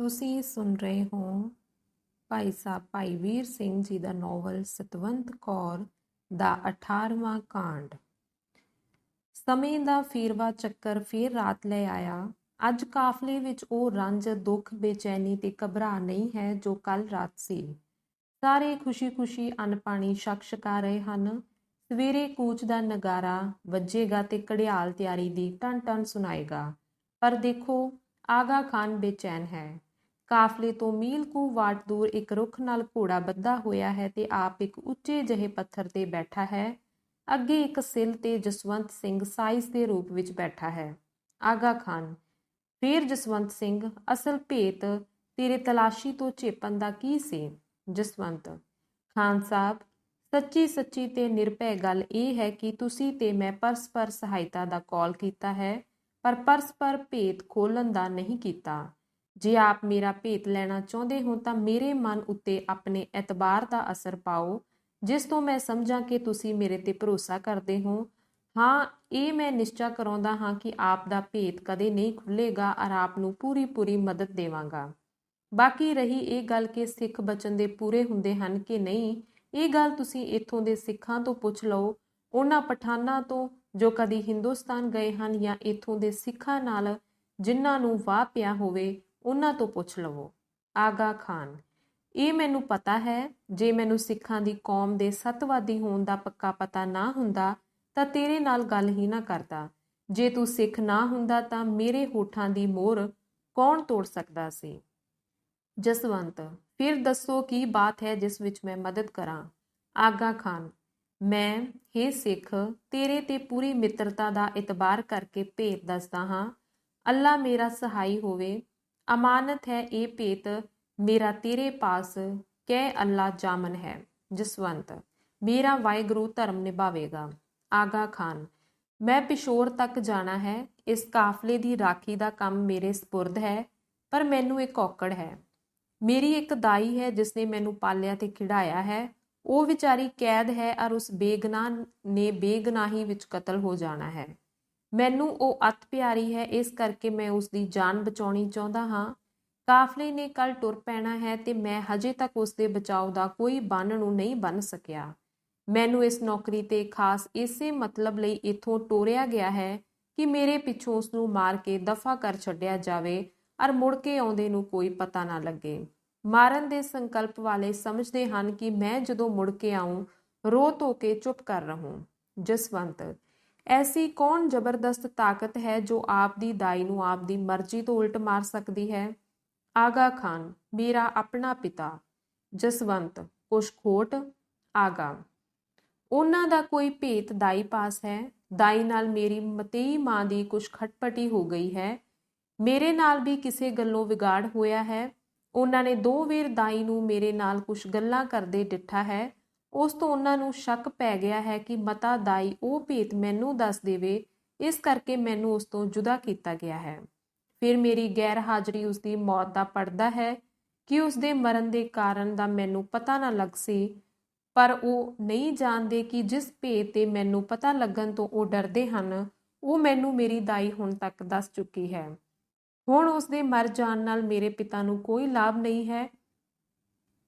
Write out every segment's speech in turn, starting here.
ਤੁਸੀਂ ਸੁਣ ਰਹੇ ਹੋ ਭਾਈ ਸਾਹਿਬ ਭਾਈ ਵੀਰ ਸਿੰਘ ਜੀ ਦਾ ਨੋਵਲ ਸਤਵੰਤ ਕੌਰ ਦਾ 18ਵਾਂ ਕਾਂਡ। ਸਮੇਂ ਦਾ ਫੇਰਵਾ ਚੱਕਰ ਫੇਰ ਰਾਤ ਲੈ ਆਇਆ। ਅੱਜ ਕਾਫਲੇ ਵਿੱਚ ਉਹ ਰੰਜ, ਦੁੱਖ, ਬੇਚੈਨੀ ਤੇ ਘਬਰਾ ਨਹੀਂ ਹੈ ਜੋ ਕੱਲ ਰਾਤ ਸੀ। ਸਾਰੇ ਖੁਸ਼ੀ-ਖੁਸ਼ੀ ਅੰਨ ਪਾਣੀ ਛਕ ਰਹੇ ਹਨ। ਸਵੇਰੇ ਕੂਚ ਦਾ ਨਗਾਰਾ ਵੱਜੇਗਾ ਤੇ ਘੜਿਆਲ ਤਿਆਰੀ ਦੀ ਟਨ-ਟਨ ਸੁਣਾਏਗਾ। ਪਰ ਦੇਖੋ, ਆਗਾ ਖਾਨ ਬੇਚੈਨ ਹੈ। ਕਾਫਲੇ ਤੋਂ ਮੀਲ ਕੁ ਵਾਟ ਦੂਰ ਇੱਕ ਰੁੱਖ ਨਾਲ ਘੋੜਾ ਬੱਧਾ ਹੋਇਆ ਹੈ ਤੇ ਆਪ ਇੱਕ ਉੱਚੇ ਜਿਹੇ ਪੱਥਰ ਤੇ ਬੈਠਾ ਹੈ। ਅੱਗੇ ਇੱਕ ਸਿਲ ਤੇ ਜਸਵੰਤ ਸਿੰਘ ਸਾਈਸ ਦੇ ਰੂਪ ਵਿੱਚ ਬੈਠਾ ਹੈ। ਆਗਾ ਖਾਨ: ਫੇਰ ਜਸਵੰਤ ਸਿੰਘ, ਅਸਲ ਭੇਤ ਤੇਰੇ ਤਲਾਸ਼ੀ ਤੋਂ ਝੇਪਣ ਦਾ ਕੀ ਸੀ? ਜਸਵੰਤ: ਖਾਨ ਸਾਹਿਬ, ਸੱਚੀ ਤੇ ਨਿਰਭੈ ਗੱਲ ਇਹ ਹੈ ਕਿ ਤੁਸੀਂ ਤੇ ਮੈਂ ਪਰਸਪਰ ਸਹਾਇਤਾ ਦਾ ਕੌਲ ਕੀਤਾ ਹੈ, ਪਰ ਪਰਸਪਰ ਭੇਤ ਖੋਲ੍ਹਣ ਦਾ ਨਹੀਂ ਕੀਤਾ। ਜੇ ਆਪ ਮੇਰਾ ਭੇਤ ਲੈਣਾ ਚਾਹੁੰਦੇ ਹੋ ਤਾਂ ਮੇਰੇ ਮਨ ਉੱਤੇ ਆਪਣੇ ਐਤਬਾਰ ਦਾ ਅਸਰ ਪਾਓ, ਜਿਸ ਤੋਂ ਮੈਂ ਸਮਝਾਂ ਕਿ ਤੁਸੀਂ ਮੇਰੇ ਤੇ ਭਰੋਸਾ ਕਰਦੇ ਹੋ। ਹਾਂ, ਇਹ ਮੈਂ ਨਿਸ਼ਚਾ ਕਰਾਉਂਦਾ ਹਾਂ ਕਿ ਆਪ ਦਾ ਭੇਤ ਕਦੇ ਨਹੀਂ ਖੁੱਲ੍ਹੇਗਾ ਔਰ ਆਪ ਨੂੰ ਪੂਰੀ ਮਦਦ ਦੇਵਾਂਗਾ। ਬਾਕੀ ਰਹੀ ਇਹ ਗੱਲ ਕਿ ਸਿੱਖ ਬਚਨ ਦੇ ਪੂਰੇ ਹੁੰਦੇ ਹਨ ਕਿ ਨਹੀਂ, ਇਹ ਗੱਲ ਤੁਸੀਂ ਇੱਥੋਂ ਦੇ ਸਿੱਖਾਂ ਤੋਂ ਪੁੱਛ ਲਓ, ਉਹਨਾਂ ਪਠਾਨਾਂ ਤੋਂ ਜੋ ਕਦੀ ਹਿੰਦੁਸਤਾਨ ਗਏ ਹਨ, ਜਾਂ ਇੱਥੋਂ ਦੇ ਸਿੱਖਾਂ ਨਾਲ ਜਿਨ੍ਹਾਂ ਨੂੰ ਵਾਹ ਪਿਆ ਹੋਵੇ ਉਹਨਾਂ ਤੋਂ ਪੁੱਛ ਲਵੋ। ਆਗਾ ਖਾਨ: ਇਹ ਮੈਨੂੰ ਪਤਾ ਹੈ। ਜੇ ਮੈਨੂੰ ਸਿੱਖਾਂ ਦੀ ਕੌਮ ਦੇ ਸੱਤਵਾਦੀ ਹੋਣ ਦਾ ਪੱਕਾ ਪਤਾ ਨਾ ਹੁੰਦਾ ਤਾਂ ਤੇਰੇ ਨਾਲ ਗੱਲ ਹੀ ਨਾ ਕਰਦਾ। ਜੇ ਤੂੰ ਸਿੱਖ ਨਾ ਹੁੰਦਾ ਤਾਂ ਮੇਰੇ ਹੋਠਾਂ ਦੀ ਮੋਹਰ ਕੌਣ ਤੋੜ ਸਕਦਾ ਸੀ? ਜਸਵੰਤ: ਫਿਰ ਦੱਸੋ ਕੀ ਬਾਤ ਹੈ ਜਿਸ ਵਿੱਚ ਮੈਂ ਮਦਦ ਕਰਾਂ? ਆਗਾ ਖਾਨ: ਮੈਂ, ਹੇ ਸਿੱਖ, ਤੇਰੇ ਤੇ ਪੂਰੀ ਮਿੱਤਰਤਾ ਦਾ ਇਤਬਾਰ ਕਰਕੇ ਭੇਤ ਦੱਸਦਾ ਹਾਂ। ਅੱਲਾ ਮੇਰਾ ਸਹਾਈ ਹੋਵੇ। ਅਮਾਨਤ ਹੈ ਇਹ ਭੇਤ ਮੇਰਾ ਤੇਰੇ ਪਾਸ, ਕਹਿ ਅੱਲਾ ਜਾਮਨ ਹੈ। ਜਸਵੰਤ: ਮੇਰਾ ਵਾਹਿਗੁਰੂ ਧਰਮ ਨਿਭਾਵੇਗਾ। ਆਗਾ ਖਾਨ: ਮੈਂ ਪਿਸ਼ੋਰ ਤੱਕ ਜਾਣਾ ਹੈ। ਇਸ ਕਾਫਲੇ ਦੀ ਰਾਖੀ ਦਾ ਕੰਮ ਮੇਰੇ ਸਪੁਰਦ ਹੈ, ਪਰ ਮੈਨੂੰ ਇੱਕ ਔਕੜ ਹੈ। ਮੇਰੀ ਇੱਕ ਦਾਈ ਹੈ ਜਿਸਨੇ ਮੈਨੂੰ ਪਾਲਿਆ ਤੇ ਖਿਡਾਇਆ ਹੈ। ਉਹ ਵਿਚਾਰੀ ਕੈਦ ਹੈ ਔਰ ਉਸ ਬੇਗਨਾਹ ਨੇ ਬੇਗਨਾਹੀ ਵਿੱਚ ਕਤਲ ਹੋ ਜਾਣਾ ਹੈ। ਮੈਨੂੰ ਉਹ ਅਤ ਪਿਆਰੀ ਹੈ, ਇਸ ਕਰਕੇ ਮੈਂ ਉਸ ਦੀ ਜਾਨ ਬਚਾਉਣੀ ਚਾਹੁੰਦਾ ਹਾਂ। ਕਾਫਲੇ ਨੇ ਕੱਲ ਟੁਰ ਪੈਣਾ ਹੈ ਤੇ ਮੈਂ ਹਜੇ ਤੱਕ ਉਸ ਦੇ ਬਚਾਓ ਦਾ ਕੋਈ ਬੰਨ ਨੂੰ ਨਹੀਂ ਬੰਨ ਸਕਿਆ। ਮੈਨੂੰ ਇਸ ਨੌਕਰੀ ਤੇ ਖਾਸ ਇਸੇ ਮਤਲਬ ਲਈ ਇੱਥੋਂ ਟੋਰਿਆ ਗਿਆ ਹੈ ਕਿ ਮੇਰੇ ਪਿੱਛੋਂ ਉਸ ਨੂੰ ਮਾਰ ਕੇ ਦਫਾ ਕਰ ਛੱਡਿਆ ਜਾਵੇ ਔਰ ਮੁੜ ਕੇ ਆਉਂਦੇ ਨੂੰ ਕੋਈ ਪਤਾ ਨਾ ਲੱਗੇ। ਮਾਰਨ ਦੇ ਸੰਕਲਪ ਵਾਲੇ ਸਮਝਦੇ ਹਨ ਕਿ ਮੈਂ ਜਦੋਂ ਮੁੜ ਕੇ ਆਊਂ ਰੋ ਧੋ ਕੇ ਚੁੱਪ ਕਰ ਰਹੂੰ। ਜਸਵੰਤ: ਐਸੀ ਕੌਣ ਜ਼ਬਰਦਸਤ ਤਾਕਤ ਹੈ ਜੋ ਆਪ ਦੀ ਦਾਈ ਨੂੰ ਆਪ ਦੀ ਮਰਜ਼ੀ ਤੋਂ ਉਲਟ ਮਾਰ ਸਕਦੀ ਹੈ? ਆਗਾ ਖਾਨ: ਮੇਰਾ ਆਪਣਾ ਪਿਤਾ। ਜਸਵੰਤ: ਕੁਛ ਖੋਟ? ਆਗਾ: ਉਹਨਾਂ ਦਾ ਕੋਈ ਭੇਤ ਦਾਈ ਪਾਸ ਹੈ। ਦਾਈ ਨਾਲ ਮੇਰੀ ਮਤੇਈ ਮਾਂ ਦੀ ਕੁਛ ਖਟਪਟੀ ਹੋ ਗਈ ਹੈ। ਮੇਰੇ ਨਾਲ ਵੀ ਕਿਸੇ ਗੱਲੋਂ ਵਿਗਾੜ ਹੋਇਆ ਹੈ। ਉਹਨਾਂ ਨੇ 2 ਵੇਰ ਦਾਈ ਨੂੰ ਮੇਰੇ ਨਾਲ ਕੁਛ ਗੱਲਾਂ ਕਰਦੇ ਡਿੱਠਾ ਹੈ। ਉਸ ਤੋਂ ਉਹਨਾਂ ਨੂੰ ਸ਼ੱਕ ਪੈ ਗਿਆ ਹੈ ਕਿ ਮਤਾ ਦਾਈ ਉਹ ਭੇਤ ਮੈਨੂੰ ਦੱਸ ਦੇਵੇ, ਇਸ ਕਰਕੇ ਮੈਨੂੰ ਉਸ ਤੋਂ ਜੁਦਾ ਕੀਤਾ ਗਿਆ ਹੈ। ਫਿਰ ਮੇਰੀ ਗੈਰ ਹਾਜ਼ਰੀ ਉਸ ਦੀ ਮੌਤ ਦਾ ਪੜਦਾ ਹੈ ਕਿ ਉਸ ਦੇ ਮਰਨ ਦੇ ਕਾਰਨ ਦਾ ਮੈਨੂੰ ਪਤਾ ਨਾ ਲੱਗ ਸੀ, ਪਰ ਉਹ ਨਹੀਂ ਜਾਣਦੇ ਕਿ ਜਿਸ ਭੇਤ ਤੇ ਮੈਨੂੰ ਪਤਾ ਲੱਗਣ ਤੋਂ ਉਹ ਡਰਦੇ ਹਨ, ਉਹ ਮੈਨੂੰ ਮੇਰੀ ਦਾਈ ਹੁਣ ਤੱਕ ਦੱਸ ਚੁੱਕੀ ਹੈ। ਹੁਣ ਉਸ ਦੇ ਮਰ ਜਾਣ ਨਾਲ ਮੇਰੇ ਪਿਤਾ ਨੂੰ ਕੋਈ ਲਾਭ ਨਹੀਂ ਹੈ।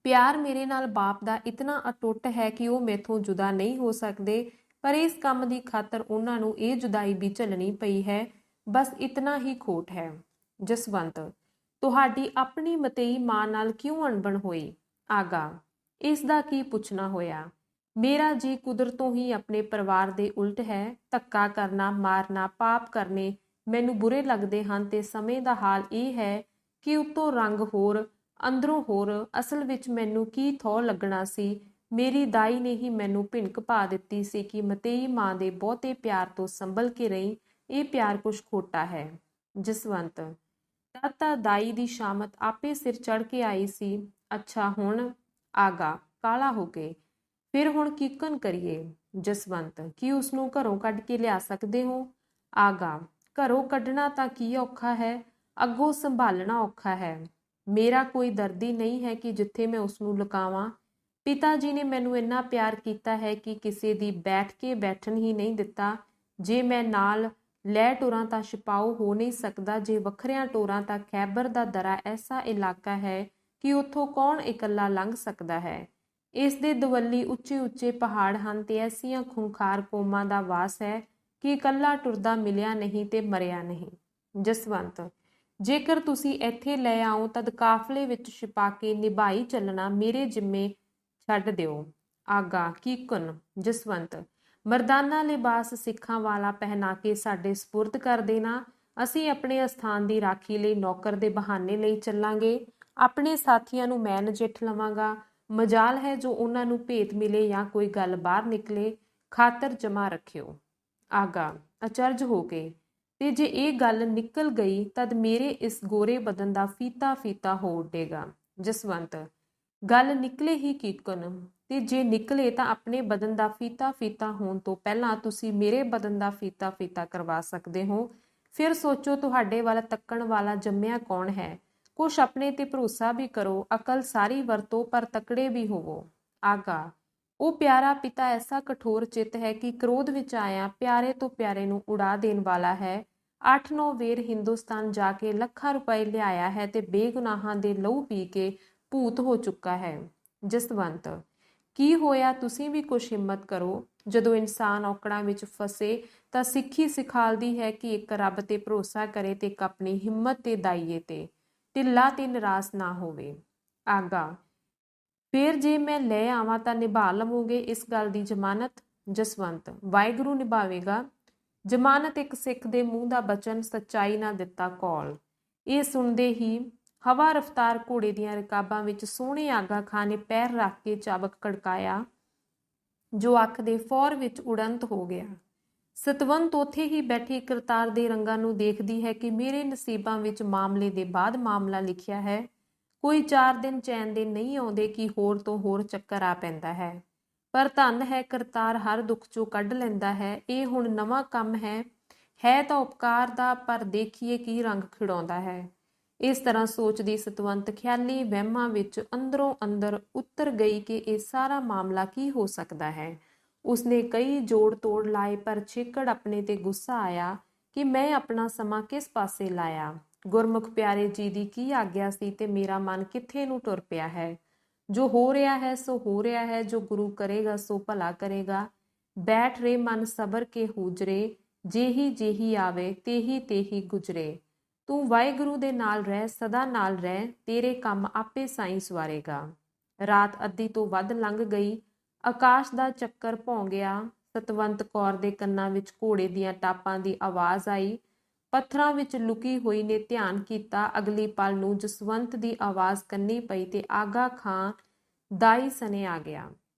ਪਿਆਰ ਮੇਰੇ ਨਾਲ ਬਾਪ ਦਾ ਇਤਨਾ ਅਟੁੱਟ ਹੈ ਕਿ ਉਹ ਮੈਥੋਂ ਜੁਦਾ ਨਹੀਂ ਹੋ ਸਕਦੇ, ਪਰ ਇਸ ਕੰਮ ਦੀ ਖਾਤਰ ਉਹਨਾਂ ਨੂੰ ਇਹ ਜੁਦਾਈ ਵੀ ਝੱਲਣੀ ਪਈ ਹੈ। ਬਸ ਇਤਨਾ ਹੀ ਖੋਟ ਹੈ। ਜਸਵੰਤ: ਤੁਹਾਡੀ ਆਪਣੀ ਮਤੇਈ ਮਾਂ ਨਾਲ ਕਿਉਂ ਅਣਬਣ ਹੋਈ? ਆਗਾ: ਇਸ ਦਾ ਕੀ ਪੁੱਛਣਾ ਹੋਇਆ। ਮੇਰਾ ਜੀ ਕੁਦਰਤੋਂ ਹੀ ਆਪਣੇ ਪਰਿਵਾਰ ਦੇ ਉਲਟ ਹੈ। ਧੱਕਾ ਕਰਨਾ, ਮਾਰਨਾ, ਪਾਪ ਕਰਨੇ ਮੈਨੂੰ ਬੁਰੇ ਲੱਗਦੇ ਹਨ ਤੇ ਸਮੇਂ ਦਾ ਹਾਲ ਇਹ ਹੈ ਕਿ ਉੱਤੋਂ ਰੰਗ ਹੋਰ, ਅੰਦਰੋਂ ਹੋਰ। ਅਸਲ ਵਿੱਚ ਮੈਨੂੰ ਕੀ ਥੋ ਲੱਗਣਾ ਸੀ, ਮੇਰੀ ਦਾਈ ਨੇ ਹੀ ਮੈਨੂੰ ਭਿਣਕ ਪਾ ਦਿੱਤੀ ਸੀ ਕਿ ਮਤੇਈ ਮਾਂ ਦੇ ਬਹੁਤੇ ਪਿਆਰ ਤੋਂ ਸੰਭਲ ਕੇ ਰਹੀ। ਇਹ ਪਿਆਰ ਕੁਛ ਖੋਟਾ ਹੈ। ਜਸਵੰਤ: ਤਦ ਤਾਂ ਦਾਈ ਦੀ ਸ਼ਾਮਤ ਆਪੇ ਸਿਰ ਚੜ੍ਹ ਕੇ ਆਈ ਸੀ। ਅੱਛਾ ਹੁਣ? ਆਗਾ ਕਾਲਾ ਹੋ ਕੇ: ਫਿਰ ਹੁਣ ਕੀਕਨ ਕਰੀਏ? ਜਸਵੰਤ: ਕੀ ਉਸ ਨੂੰ ਘਰੋਂ ਕੱਢ ਕੇ ਲਿਆ ਸਕਦੇ ਹੋ? ਆਗਾ: ਘਰੋਂ ਕੱਢਣਾ ਤਾਂ ਕੀ ਔਖਾ ਹੈ, ਅੱਗੋਂ ਸੰਭਾਲਣਾ ਔਖਾ ਹੈ। ਮੇਰਾ ਕੋਈ ਦਰਦੀ ਨਹੀਂ ਹੈ ਕਿ ਜਿੱਥੇ ਮੈਂ ਉਸ ਨੂੰ ਲੁਕਾਵਾਂ। ਪਿਤਾ ਜੀ ਨੇ ਮੈਨੂੰ ਇੰਨਾ ਪਿਆਰ ਕੀਤਾ ਹੈ ਕਿ ਕਿਸੇ ਦੀ ਬੈਠ ਕੇ ਬੈਠਣ ਹੀ ਨਹੀਂ ਦਿੱਤਾ। ਜੇ ਮੈਂ ਨਾਲ ਲੈ ਟੋਰਾਂ ਤਾਂ ਛਿਪਾਓ ਹੋ ਨਹੀਂ ਸਕਦਾ। ਜੇ ਵੱਖਰਿਆਂ ਟੋਰਾਂ ਤਾਂ ਖੈਬਰ ਦਾ ਦਰਾ ਐਸਾ ਇਲਾਕਾ ਹੈ ਕਿ ਉੱਥੋਂ ਕੌਣ ਇਕੱਲਾ ਲੰਘ ਸਕਦਾ ਹੈ। ਇਸ ਦੇ ਦਵੱਲੀ ਉੱਚੇ ਉੱਚੇ ਪਹਾੜ ਹਨ ਤੇ ਐਸੀਆਂ ਖੂੰਖਾਰ ਕੌਮਾਂ ਦਾ ਵਾਸ ਹੈ ਕਿ ਇਕੱਲਾ ਟੁਰਦਾ ਮਿਲਿਆ ਨਹੀਂ ਤੇ ਮਰਿਆ ਨਹੀਂ। ਜਸਵੰਤ, ਜੇਕਰ ਤੁਸੀਂ ਇੱਥੇ ਲੈ ਆਓ ਤਦ ਕਾਫਲੇ ਵਿੱਚ ਛਿਪਾ ਕੇ ਨਿਭਾਈ ਚੱਲਣਾ ਮੇਰੇ ਜਿੰਮੇ ਛੱਡ ਦਿਓ। ਆਗਾ ਕੀਕਨ। ਜਸਵੰਤ, ਮਰਦਾਨਾ ਲਿਬਾਸ ਸਿੱਖਾਂ ਵਾਲਾ ਪਹਿਨਾ ਕੇ ਸਾਡੇ ਸਪੁਰਦ ਕਰ ਦੇਣਾ। ਅਸੀਂ ਆਪਣੇ ਅਸਥਾਨ ਦੀ ਰਾਖੀ ਲਈ ਨੌਕਰ ਦੇ ਬਹਾਨੇ ਲਈ ਚੱਲਾਂਗੇ। ਆਪਣੇ ਸਾਥੀਆਂ ਨੂੰ ਮੈਂ ਨਜਿੱਠ ਲਵਾਂਗਾ। ਮਜਾਲ ਹੈ ਜੋ ਉਹਨਾਂ ਨੂੰ ਭੇਤ ਮਿਲੇ ਜਾਂ ਕੋਈ ਗੱਲ ਬਾਹਰ ਨਿਕਲੇ। ਖਾਤਰ ਜਮਾ ਰੱਖਿਓ। ਆਗਾ ਅਚਰਜ ਹੋ ਕੇ, ਤੇ ਜੇ ਇਹ ਗੱਲ ਨਿਕਲ ਗਈ ਤਦ ਮੇਰੇ ਇਸ ਗੋਰੇ ਬਦਨ ਦਾ ਫੀਤਾ ਫੀਤਾ ਹੋ ਉੱਡੇਗਾ। ਜਸਵੰਤ, ਗੱਲ ਨਿਕਲੇ ਹੀ ਕੀਕਨ, ਤੇ ਜੇ ਨਿਕਲੇ ਤਾਂ ਆਪਣੇ ਬਦਨ ਦਾ ਫੀਤਾ ਫੀਤਾ ਹੋਣ ਤੋਂ ਪਹਿਲਾਂ ਤੁਸੀਂ ਮੇਰੇ ਬਦਨ ਦਾ ਫੀਤਾ ਫੀਤਾ ਕਰਵਾ ਸਕਦੇ ਹੋ। ਫਿਰ ਸੋਚੋ ਤੁਹਾਡੇ ਵੱਲ ਤੱਕਣ ਵਾਲਾ ਜੰਮਿਆ ਕੌਣ ਹੈ। ਕੁਛ ਆਪਣੇ ਤੇ ਭਰੋਸਾ ਵੀ ਕਰੋ। ਅਕਲ ਸਾਰੀ ਵਰਤੋ ਪਰ ਤਕੜੇ ਵੀ ਹੋਵੋ। ਆਗਾ, ਉਹ ਪਿਆਰਾ ਪਿਤਾ ਐਸਾ ਕਠੋਰ ਚਿੱਤ ਹੈ ਕਿ ਕ੍ਰੋਧ ਵਿੱਚ ਆਇਆ ਪਿਆਰੇ ਤੋਂ ਪਿਆਰੇ ਨੂੰ ਉਡਾ ਦੇਣ ਵਾਲਾ ਹੈ। 8-9 ਵੇਰ ਹਿੰਦੁਸਤਾਨ ਜਾ ਕੇ ਲੱਖਾਂ ਰੁਪਏ ਲਿਆਇਆ ਹੈ ਤੇ ਬੇਗੁਨਾਹਾਂ ਦੇ ਲਹੂ ਪੀ ਕੇ ਭੂਤ ਹੋ ਚੁੱਕਾ ਹੈ। ਜਸਵੰਤ, ਕੀ ਹੋਇਆ, ਤੁਸੀਂ ਵੀ ਕੁਛ ਹਿੰਮਤ ਕਰੋ। ਜਦੋਂ ਇਨਸਾਨ ਔਕੜਾਂ ਵਿੱਚ ਫਸੇ ਤਾਂ ਸਿੱਖੀ ਸਿਖਾਲਦੀ ਹੈ ਕਿ ਇੱਕ ਰੱਬ ਤੇ ਭਰੋਸਾ ਕਰੇ ਤੇ ਇੱਕ ਆਪਣੀ ਹਿੰਮਤ ਤੇ ਦਾਈਏ ਤੇ ਢਿੱਲਾ ਤੇ ਨਿਰਾਸ਼ ਨਾ ਹੋਵੇ। ਆਗਾ, ਫੇਰ ਜੇ ਮੈਂ ਲੈ ਆਵਾਂ ਤਾਂ ਨਿਭਾ ਲਵੋਗੇ ਇਸ ਗੱਲ ਦੀ ਜ਼ਮਾਨਤ। ਜਸਵੰਤ, ਵਾਹਿਗੁਰੂ ਨਿਭਾਵੇਗਾ। ਜ਼ਮਾਨਤ ਇੱਕ ਸਿੱਖ ਦੇ ਮੂੰਹ ਦਾ ਬਚਨ ਸੱਚਾਈ ਨਾ ਦਿੱਤਾ ਕੌਲ। ਇਹ ਸੁਣਦੇ ਹੀ ਹਵਾ ਰਫਤਾਰ ਘੋੜੇ ਦੀਆਂ ਰਕਾਬਾਂ ਵਿੱਚ ਸੋਹਣੇ ਆਗਾ ਖਾਂ ਨੇ ਪੈਰ ਰੱਖ ਕੇ ਚਾਬਕ ਖੜਕਾਇਆ ਜੋ ਅੱਖ ਦੇ ਫੌਰ ਵਿੱਚ ਉਡੰਤ ਹੋ ਗਿਆ। ਸਤਵੰਤ ਉੱਥੇ ਹੀ ਬੈਠੀ ਕਰਤਾਰ ਦੇ ਰੰਗਾਂ ਨੂੰ ਦੇਖਦੀ ਹੈ ਕਿ ਮੇਰੇ ਨਸੀਬਾਂ ਵਿੱਚ ਮਾਮਲੇ ਦੇ ਬਾਅਦ ਮਾਮਲਾ ਲਿਖਿਆ ਹੈ। ਕੋਈ 4 ਦਿਨ ਚੈਨ ਦੇ ਨਹੀਂ ਆਉਂਦੇ ਕਿ ਹੋਰ ਤੋਂ ਹੋਰ ਚੱਕਰ ਆ ਪੈਂਦਾ ਹੈ। ਪਰ ਧੰਨ ਹੈ ਕਰਤਾਰ ਹਰ ਦੁੱਖ ਚੋਂ ਕੱਢ ਲੈਂਦਾ ਹੈ। ਇਹ ਹੁਣ ਨਵਾਂ ਕੰਮ ਹੈ ਤਾਂ ਉਪਕਾਰ ਦਾ, ਪਰ ਦੇਖੀਏ ਕੀ ਰੰਗ ਖਿੜਾਉਂਦਾ ਹੈ। ਇਸ ਤਰ੍ਹਾਂ ਸੋਚਦੀ ਸਤਵੰਤ ਖਿਆਲੀ ਵਹਿਮਾਂ ਵਿੱਚ ਅੰਦਰੋਂ ਅੰਦਰ ਉਤਰ ਗਈ ਕਿ ਇਹ ਸਾਰਾ ਮਾਮਲਾ ਕੀ ਹੋ ਸਕਦਾ ਹੈ। ਉਸਨੇ ਕਈ ਜੋੜ ਤੋੜ ਲਾਏ ਪਰ ਛੇਕੜ ਆਪਣੇ ਤੇ ਗੁੱਸਾ ਆਇਆ ਕਿ ਮੈਂ ਆਪਣਾ ਸਮਾਂ ਕਿਸ ਪਾਸੇ ਲਾਇਆ। ਗੁਰਮੁਖ ਪਿਆਰੇ ਜੀ ਦੀ ਕੀ ਆਗਿਆ ਸੀ ਤੇ ਮੇਰਾ ਮਨ ਕਿੱਥੇ ਨੂੰ ਟੁਰ ਪਿਆ ਹੈ। ਜੋ ਹੋ ਰਿਹਾ ਹੈ ਸੋ ਹੋ ਰਿਹਾ ਹੈ। ਜੋ ਗੁਰੂ ਕਰੇਗਾ ਸੋ ਭਲਾ ਕਰੇਗਾ। ਬੈਠ ਰੇ ਮਨ ਸਬਰ ਕੇ ਹੂਜਰੇ, ਜਿਹੀ ਜਿਹੀ ਆਵੇ ਤੇਹੀ ਤੇਹੀ ਗੁਜਰੇ। ਤੂੰ ਵਾਹਿਗੁਰੂ ਦੇ ਨਾਲ ਰਹਿ, ਸਦਾ ਨਾਲ ਰਹਿ, ਤੇਰੇ ਕੰਮ ਆਪੇ ਸਾਈਂ ਸਵਾਰੇਗਾ। ਰਾਤ ਅੱਧੀ ਤੋਂ ਵੱਧ ਲੰਘ ਗਈ। ਆਕਾਸ਼ ਦਾ ਚੱਕਰ ਭੌਂ ਗਿਆ। ਸਤਵੰਤ ਕੌਰ ਦੇ ਕੰਨਾਂ ਵਿੱਚ ਘੋੜੇ ਦੀਆਂ ਟਾਪਾਂ ਦੀ ਆਵਾਜ਼ ਆਈ। ਪੱਥਰਾਂ ਵਿੱਚ ਲੁਕੀ ਹੋਈ ਨੇ ਧਿਆਨ ਕੀਤਾ। ਅਗਲੀ ਪਲ ਨੂੰ ਜਸਵੰਤ ਦੀ ਆਵਾਜ਼ ਕੰਨੀ ਪਈ ਤੇ ਆਗਾ ਖਾਂ ਦਾਈ ਸਣੇ ਆ ਗਿਆ।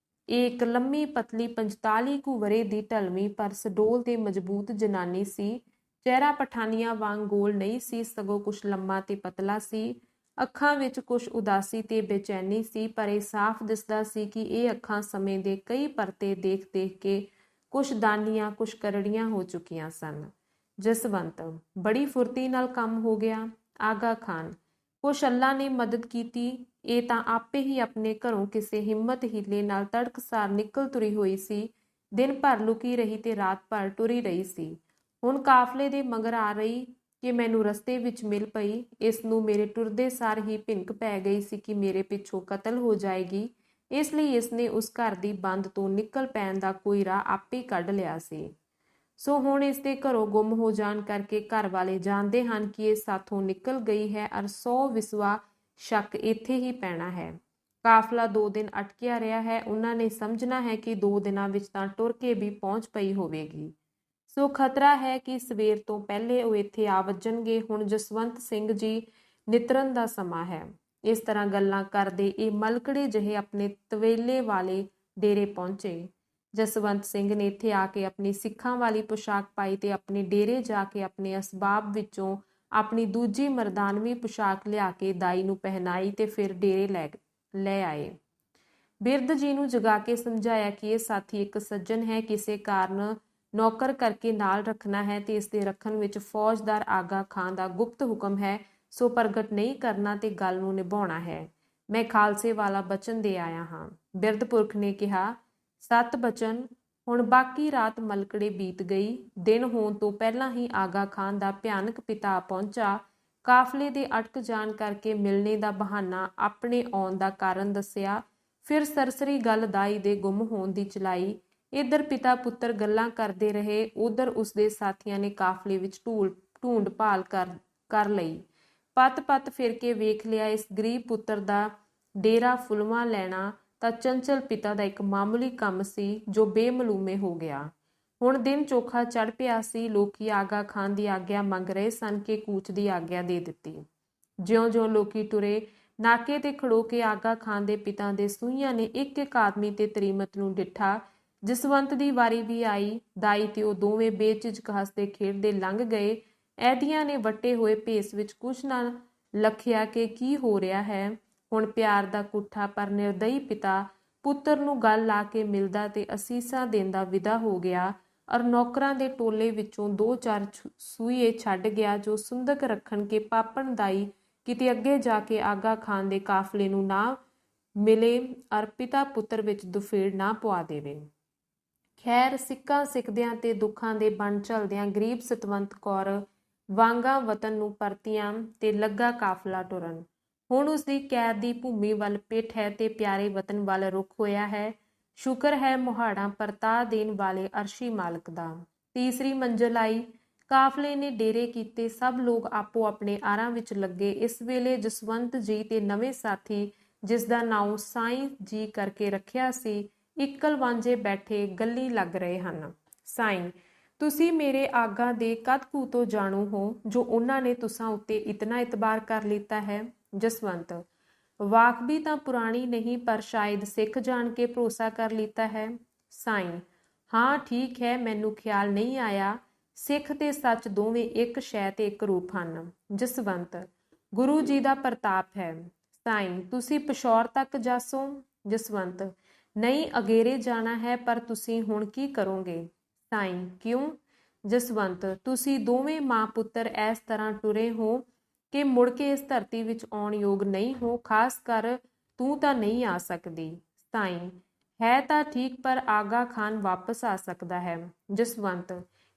ਇਹ ਇੱਕ ਲੰਮੀ ਪਤਲੀ 45 ਕੁ ਵਰੇ ਦੀ ਢਲਵੀਂ ਪਰ ਸਡੋਲ ਤੇ ਮਜ਼ਬੂਤ ਜਨਾਨੀ ਸੀ। ਚਿਹਰਾ ਪਠਾਨੀਆਂ ਵਾਂਗ ਗੋਲ ਨਹੀਂ ਸੀ, ਸਗੋਂ ਕੁਛ ਲੰਮਾ ਤੇ ਪਤਲਾ ਸੀ। ਅੱਖਾਂ ਵਿੱਚ ਕੁਛ ਉਦਾਸੀ ਤੇ ਬੇਚੈਨੀ ਸੀ, ਪਰ ਇਹ ਸਾਫ਼ ਦਿਸਦਾ ਸੀ ਕਿ ਇਹ ਅੱਖਾਂ ਸਮੇਂ ਦੇ ਕਈ ਪਰਤੇ ਦੇਖ ਦੇਖ ਕੇ ਕੁਛ ਦਾਨੀਆਂ ਕੁਛ ਕਰੜੀਆਂ ਹੋ ਚੁੱਕੀਆਂ ਸਨ। ਜਸਵੰਤ, ਬੜੀ ਫੁਰਤੀ ਨਾਲ ਕੰਮ ਹੋ ਗਿਆ। ਆਗਾ ਖਾਨ, ਕੁਛ ਅੱਲਾ ਨੇ ਮਦਦ ਕੀਤੀ। ਇਹ ਤਾਂ ਆਪੇ ਹੀ ਆਪਣੇ ਘਰੋਂ ਕਿਸੇ ਹਿੰਮਤ ਹੀਲੇ ਨਾਲ ਤੜਕਸਾਰ ਨਿਕਲ ਤੁਰੀ ਹੋਈ ਸੀ। ਦਿਨ ਭਰ ਲੁਕੀ ਰਹੀ ਤੇ ਰਾਤ ਭਰ ਟੁਰੀ ਰਹੀ ਸੀ। ਹੁਣ ਕਾਫਲੇ ਦੇ ਮਗਰ ਆ ਰਹੀ ਕਿ ਮੈਨੂੰ ਰਸਤੇ ਵਿੱਚ ਮਿਲ ਪਈ। ਇਸ ਨੂੰ ਮੇਰੇ ਟੁਰਦੇ ਸਾਰ ਹੀ ਭਿਣਕ ਪੈ ਗਈ ਸੀ ਕਿ ਮੇਰੇ ਪਿੱਛੋਂ ਕਤਲ ਹੋ ਜਾਏਗੀ। ਇਸ ਲਈ ਇਸਨੇ ਉਸ ਘਰ ਦੀ ਬੰਦ ਤੋਂ ਨਿਕਲ ਪੈਣ ਦਾ ਕੋਈ ਰਾਹ ਆਪੇ ਕੱਢ ਲਿਆ ਸੀ। ਸੋ ਹੁਣ ਇਸ ਦੇ ਘਰੋਂ ਗੁੰਮ ਹੋ ਜਾਣ ਕਰਕੇ ਘਰ ਵਾਲੇ ਜਾਣਦੇ ਹਨ ਕਿ ਇਹ ਸਾਥੋਂ ਨਿਕਲ ਗਈ ਹੈ ਅਰ 100 ਵਿਸਵਾ ਸ਼ੱਕ ਇੱਥੇ ਹੀ ਪੈਣਾ ਹੈ। ਕਾਫਲਾ 2 ਦਿਨ ਅਟਕਿਆ ਰਿਹਾ ਹੈ। ਉਹਨਾਂ ਨੇ ਸਮਝਣਾ ਹੈ ਕਿ 2 ਦਿਨਾਂ ਵਿੱਚ ਤਾਂ ਟੁਰ ਕੇ ਵੀ ਪਹੁੰਚ ਪਈ ਹੋਵੇਗੀ। ਸੋ ਖਤਰਾ ਹੈ ਕਿ ਸਵੇਰ ਤੋਂ ਪਹਿਲੇ ਉਹ ਇੱਥੇ ਆ ਵੱਜਣਗੇ। ਹੁਣ ਜਸਵੰਤ ਸਿੰਘ ਜੀ ਨਿਤਰਨ ਦਾ ਸਮਾਂ ਹੈ। ਇਸ ਤਰ੍ਹਾਂ ਗੱਲਾਂ ਕਰਦੇ ਇਹ ਮਲਕੜੇ ਜਿਹੇ ਆਪਣੇ ਤਵੇਲੇ ਵਾਲੇ ਡੇਰੇ ਪਹੁੰਚੇ। ਜਸਵੰਤ ਸਿੰਘ ਨੇ ਇੱਥੇ ਆ ਕੇ ਆਪਣੀ ਸਿੱਖਾਂ ਵਾਲੀ ਪੁਸ਼ਾਕ ਪਾਈ ਤੇ ਆਪਣੇ ਡੇਰੇ ਜਾ ਕੇ ਆਪਣੇ ਅਸਬਾਬ ਵਿੱਚੋਂ ਆਪਣੀ ਦੂਜੀ ਮਰਦਾਨਵੀ ਪੁਸ਼ਾਕ ਲਿਆ ਕੇ ਦਾਈ ਨੂੰ ਪਹਿਨਾਈ ਤੇ ਫਿਰ ਡੇਰੇ ਲੈ ਆਏ। ਬਿਰਧ ਜੀ ਨੂੰ ਜਗਾ ਕੇ ਸਮਝਾਇਆ ਕਿ ਇਹ ਸਾਥੀ ਇੱਕ ਸੱਜਣ ਹੈ, ਕਿਸੇ ਕਾਰਨ ਨੌਕਰ ਕਰਕੇ ਨਾਲ ਰੱਖਣਾ ਹੈ ਤੇ ਇਸ ਦੇ ਰੱਖਣ ਵਿੱਚ ਫੌਜਦਾਰ ਆਗਾ ਖਾਂ ਦਾ ਗੁਪਤ ਹੁਕਮ ਹੈ, ਸੋ ਪ੍ਰਗਟ ਨਹੀਂ ਕਰਨਾ ਤੇ ਗੱਲ ਨੂੰ ਨਿਭਾਉਣਾ ਹੈ। ਮੈਂ ਖਾਲਸੇ ਵਾਲਾ ਬਚਨ ਦੇ ਆਇਆ ਹਾਂ। ਬਿਰਧ ਪੁਰਖ ਨੇ ਕਿਹਾ, 7 ਬਚਨ ਹੁਣ ਬਾਕੀ ਰਾਤ ਮਲਕੜੇ ਬੀਤ ਗਈ। ਦਿਨ ਹੋਣ ਤੋਂ ਪਹਿਲਾਂ ਹੀ ਆਗਾ ਖਾਨ ਦਾ ਭਿਆਨਕ ਪਿਤਾ ਆ ਪਹੁੰਚਾ। ਕਾਫਲੇ ਦੇ ਅਟਕ ਜਾਣ ਕਰਕੇ ਮਿਲਣੇ ਦਾ ਬਹਾਨਾ ਆਪਣੇ ਆਉਣ ਦਾ ਕਾਰਨ ਦੱਸਿਆ। ਫਿਰ ਸਰਸਰੀ ਗੱਲ ਦਾਈ ਦੇ ਗੁੰਮ ਹੋਣ ਦੀ ਚਲਾਈ। ਇੱਧਰ ਪਿਤਾ ਪੁੱਤਰ ਗੱਲਾਂ ਕਰਦੇ ਰਹੇ, ਉਧਰ ਉਸਦੇ ਸਾਥੀਆਂ ਨੇ ਕਾਫਲੇ ਵਿੱਚ ਢੂੰਡ ਭਾਲ ਕਰ ਲਈ। ਪੱਤ ਫਿਰ ਕੇ ਵੇਖ ਲਿਆ ਇਸ ਗਰੀਬ ਪੁੱਤਰ ਦਾ ਡੇਰਾ ਫੁਲਵਾ ਲੈਣਾ ਤਾਂ ਚੰਚਲ ਪਿਤਾ ਦਾ ਇੱਕ ਮਾਮੂਲੀ ਕੰਮ ਸੀ ਜੋ ਬੇਮਲੂਮੇ ਹੋ ਗਿਆ। ਹੁਣ ਦਿਨ ਚੋਖਾ ਚੜ ਪਿਆ ਸੀ। ਲੋਕੀ ਆਗਾ ਖਾਨ ਦੀ ਆਗਿਆ ਮੰਗ ਰਹੇ ਸਨ ਕਿ ਕੂਚ ਦੀ ਆਗਿਆ ਦੇ ਦਿੱਤੀ। ਜਿਉਂ-ਜਿਉਂ ਲੋਕੀ ਟੁਰੇ, ਨਾਕੇ ਤੇ ਖੜੋ ਕੇ ਆਗਾ ਖਾਨ ਦੇ ਪਿਤਾ ਦੇ ਸੂਹੀਆਂ ਨੇ ਇੱਕ ਆਦਮੀ ਤੇ ਤਰੀਮਤ ਨੂੰ ਡਿੱਠਾ। ਜਸਵੰਤ ਦੀ ਵਾਰੀ ਵੀ ਆਈ। ਦਾਈ ਤੇ ਉਹ ਦੋਵੇਂ ਬੇਝਿਜਕ ਹੱਸਦੇ ਖੇਡਦੇ ਲੰਘ ਗਏ। ਐਦੀਆਂ ਨੇ ਵੱਟੇ ਹੋਏ ਭੇਸ ਵਿੱਚ ਕੁਛ ਨਾ ਲਖਿਆ ਕਿ ਕੀ ਹੋ ਰਿਹਾ ਹੈ। ਹੁਣ ਪਿਆਰ ਦਾ ਕੁੱਠਾ ਪਰ ਨਿਰਦਈ ਪਿਤਾ ਪੁੱਤਰ ਨੂੰ ਗੱਲ ਲਾ ਕੇ ਮਿਲਦਾ ਤੇ ਅਸੀਸਾਂ ਦਿੰਦਾ ਵਿਦਾ ਹੋ ਗਿਆ ਔਰ ਨੌਕਰਾਂ ਦੇ ਟੋਲੇ ਵਿੱਚੋਂ 2-4 ਸੂਈਏ ਛੱਡ ਗਿਆ ਜੋ ਸੁੰਦਕ ਰੱਖਣ ਕੇ ਪਾਪਣ ਦਾਈ ਕਿਤੇ ਅੱਗੇ ਜਾ ਕੇ ਆਗਾ ਖਾਨ ਦੇ ਕਾਫਲੇ ਨੂੰ ਨਾ ਮਿਲੇ ਔਰ ਪਿਤਾ ਪੁੱਤਰ ਵਿੱਚ ਦੁਫੇੜ ਨਾ ਪਵਾ ਦੇਵੇ। ਖੈਰ ਸਿੱਕਾਂ ਸਿੱਖਦਿਆਂ ਤੇ ਦੁੱਖਾਂ ਦੇ ਬਣ ਝਲਦਿਆਂ ਗਰੀਬ ਸਤਵੰਤ ਕੌਰ ਵਾਂਗਾ ਵਤਨ ਨੂੰ ਪਰਤੀਆਂ ਤੇ ਲੱਗਾ ਕਾਫਲਾ ਟੁਰਨ। ਹੁਣ ਉਸਦੀ ਕੈਦ ਦੀ ਭੂਮੀ ਵੱਲ ਪਿੱਠ ਹੈ ਤੇ ਪਿਆਰੇ ਵਤਨ ਵੱਲ ਰੁਖ ਹੋਇਆ ਹੈ। ਸ਼ੁਕਰ ਹੈ ਮੁਹਾੜਾ ਪਰਤਾ ਦੇਣ ਵਾਲੇ ਅਰਸ਼ੀ ਮਾਲਕ ਦਾ। ਤੀਸਰੀ ਮੰਜ਼ਲ ਆਈ। ਕਾਫਲੇ ਨੇ ਡੇਰੇ ਕੀਤੇ। ਸਭ ਲੋਕ ਆਪੋ ਆਪਣੇ ਆਰਾਂ ਵਿੱਚ ਲੱਗੇ। ਇਸ ਵੇਲੇ ਜਸਵੰਤ ਜੀ ਤੇ ਨਵੇਂ ਸਾਥੀ ਜਿਸ ਦਾ ਨਾਉਂ ਸਾਈਂ ਜੀ ਕਰਕੇ ਰੱਖਿਆ ਸੀ, ਇਕਲ ਵਾਂਝੇ ਬੈਠੇ ਗੱਲੀ ਲੱਗ ਰਹੇ ਹਨ। ਸਾਈਂ, ਤੁਸੀਂ ਮੇਰੇ ਆਗਾ ਦੇ ਕਦ ਕੂ ਤੋਂ ਜਾਣੂ ਹੋ ਜੋ ਉਹਨਾਂ ਨੇ ਤੁਸਾਂ ਉੱਤੇ ਇਤਨਾ ਇਤਬਾਰ ਕਰ ਲਿੱਤਾ ਹੈ। ਜਸਵੰਤ, ਵਾਕਬੀ ਤਾਂ ਪੁਰਾਣੀ ਨਹੀਂ ਪਰ ਸ਼ਾਇਦ ਸਿੱਖ ਜਾਣ ਕੇ ਭਰੋਸਾ ਕਰ ਲਿੱਤਾ ਹੈ। ਸਾਈਂ, ਹਾਂ ਠੀਕ ਹੈ, ਮੈਨੂੰ ਖਿਆਲ ਨਹੀਂ ਆਇਆ। ਸਿੱਖ ਤੇ ਸੱਚ ਦੋਵੇਂ ਇੱਕ ਸ਼ੈ ਤੇ ਇੱਕ ਰੂਪ ਹਨ। ਜਸਵੰਤ, ਗੁਰੂ ਜੀ ਦਾ ਪ੍ਰਤਾਪ ਹੈ। ਸਾਈਂ, ਤੁਸੀਂ ਪਿਸ਼ੌਰ ਤੱਕ ਜਾਸੋ। ਜਸਵੰਤ, ਨਹੀਂ ਅਗੇਰੇ ਜਾਣਾ ਹੈ ਪਰ ਤੁਸੀਂ ਹੁਣ ਕੀ ਕਰੋਗੇ। ਸਾਈਂ, ਕਿਉਂ। ਜਸਵੰਤ, ਤੁਸੀਂ ਦੋਵੇਂ ਮਾਂ ਪੁੱਤਰ ਇਸ ਤਰ੍ਹਾਂ ਟੁਰੇ ਹੋ ਕਿ ਮੁੜ ਕੇ ਇਸ ਧਰਤੀ ਵਿੱਚ ਆਉਣ ਯੋਗ ਨਹੀਂ ਹੋ। ਖਾਸ ਕਰ ਤੂੰ ਤਾਂ ਨਹੀਂ ਆ ਸਕਦੀ। ਸਾਈਂ, ਹੈ ਤਾਂ ਠੀਕ ਪਰ ਆਗਾ ਖਾਨ ਵਾਪਸ ਆ ਸਕਦਾ ਹੈ। ਜਸਵੰਤ,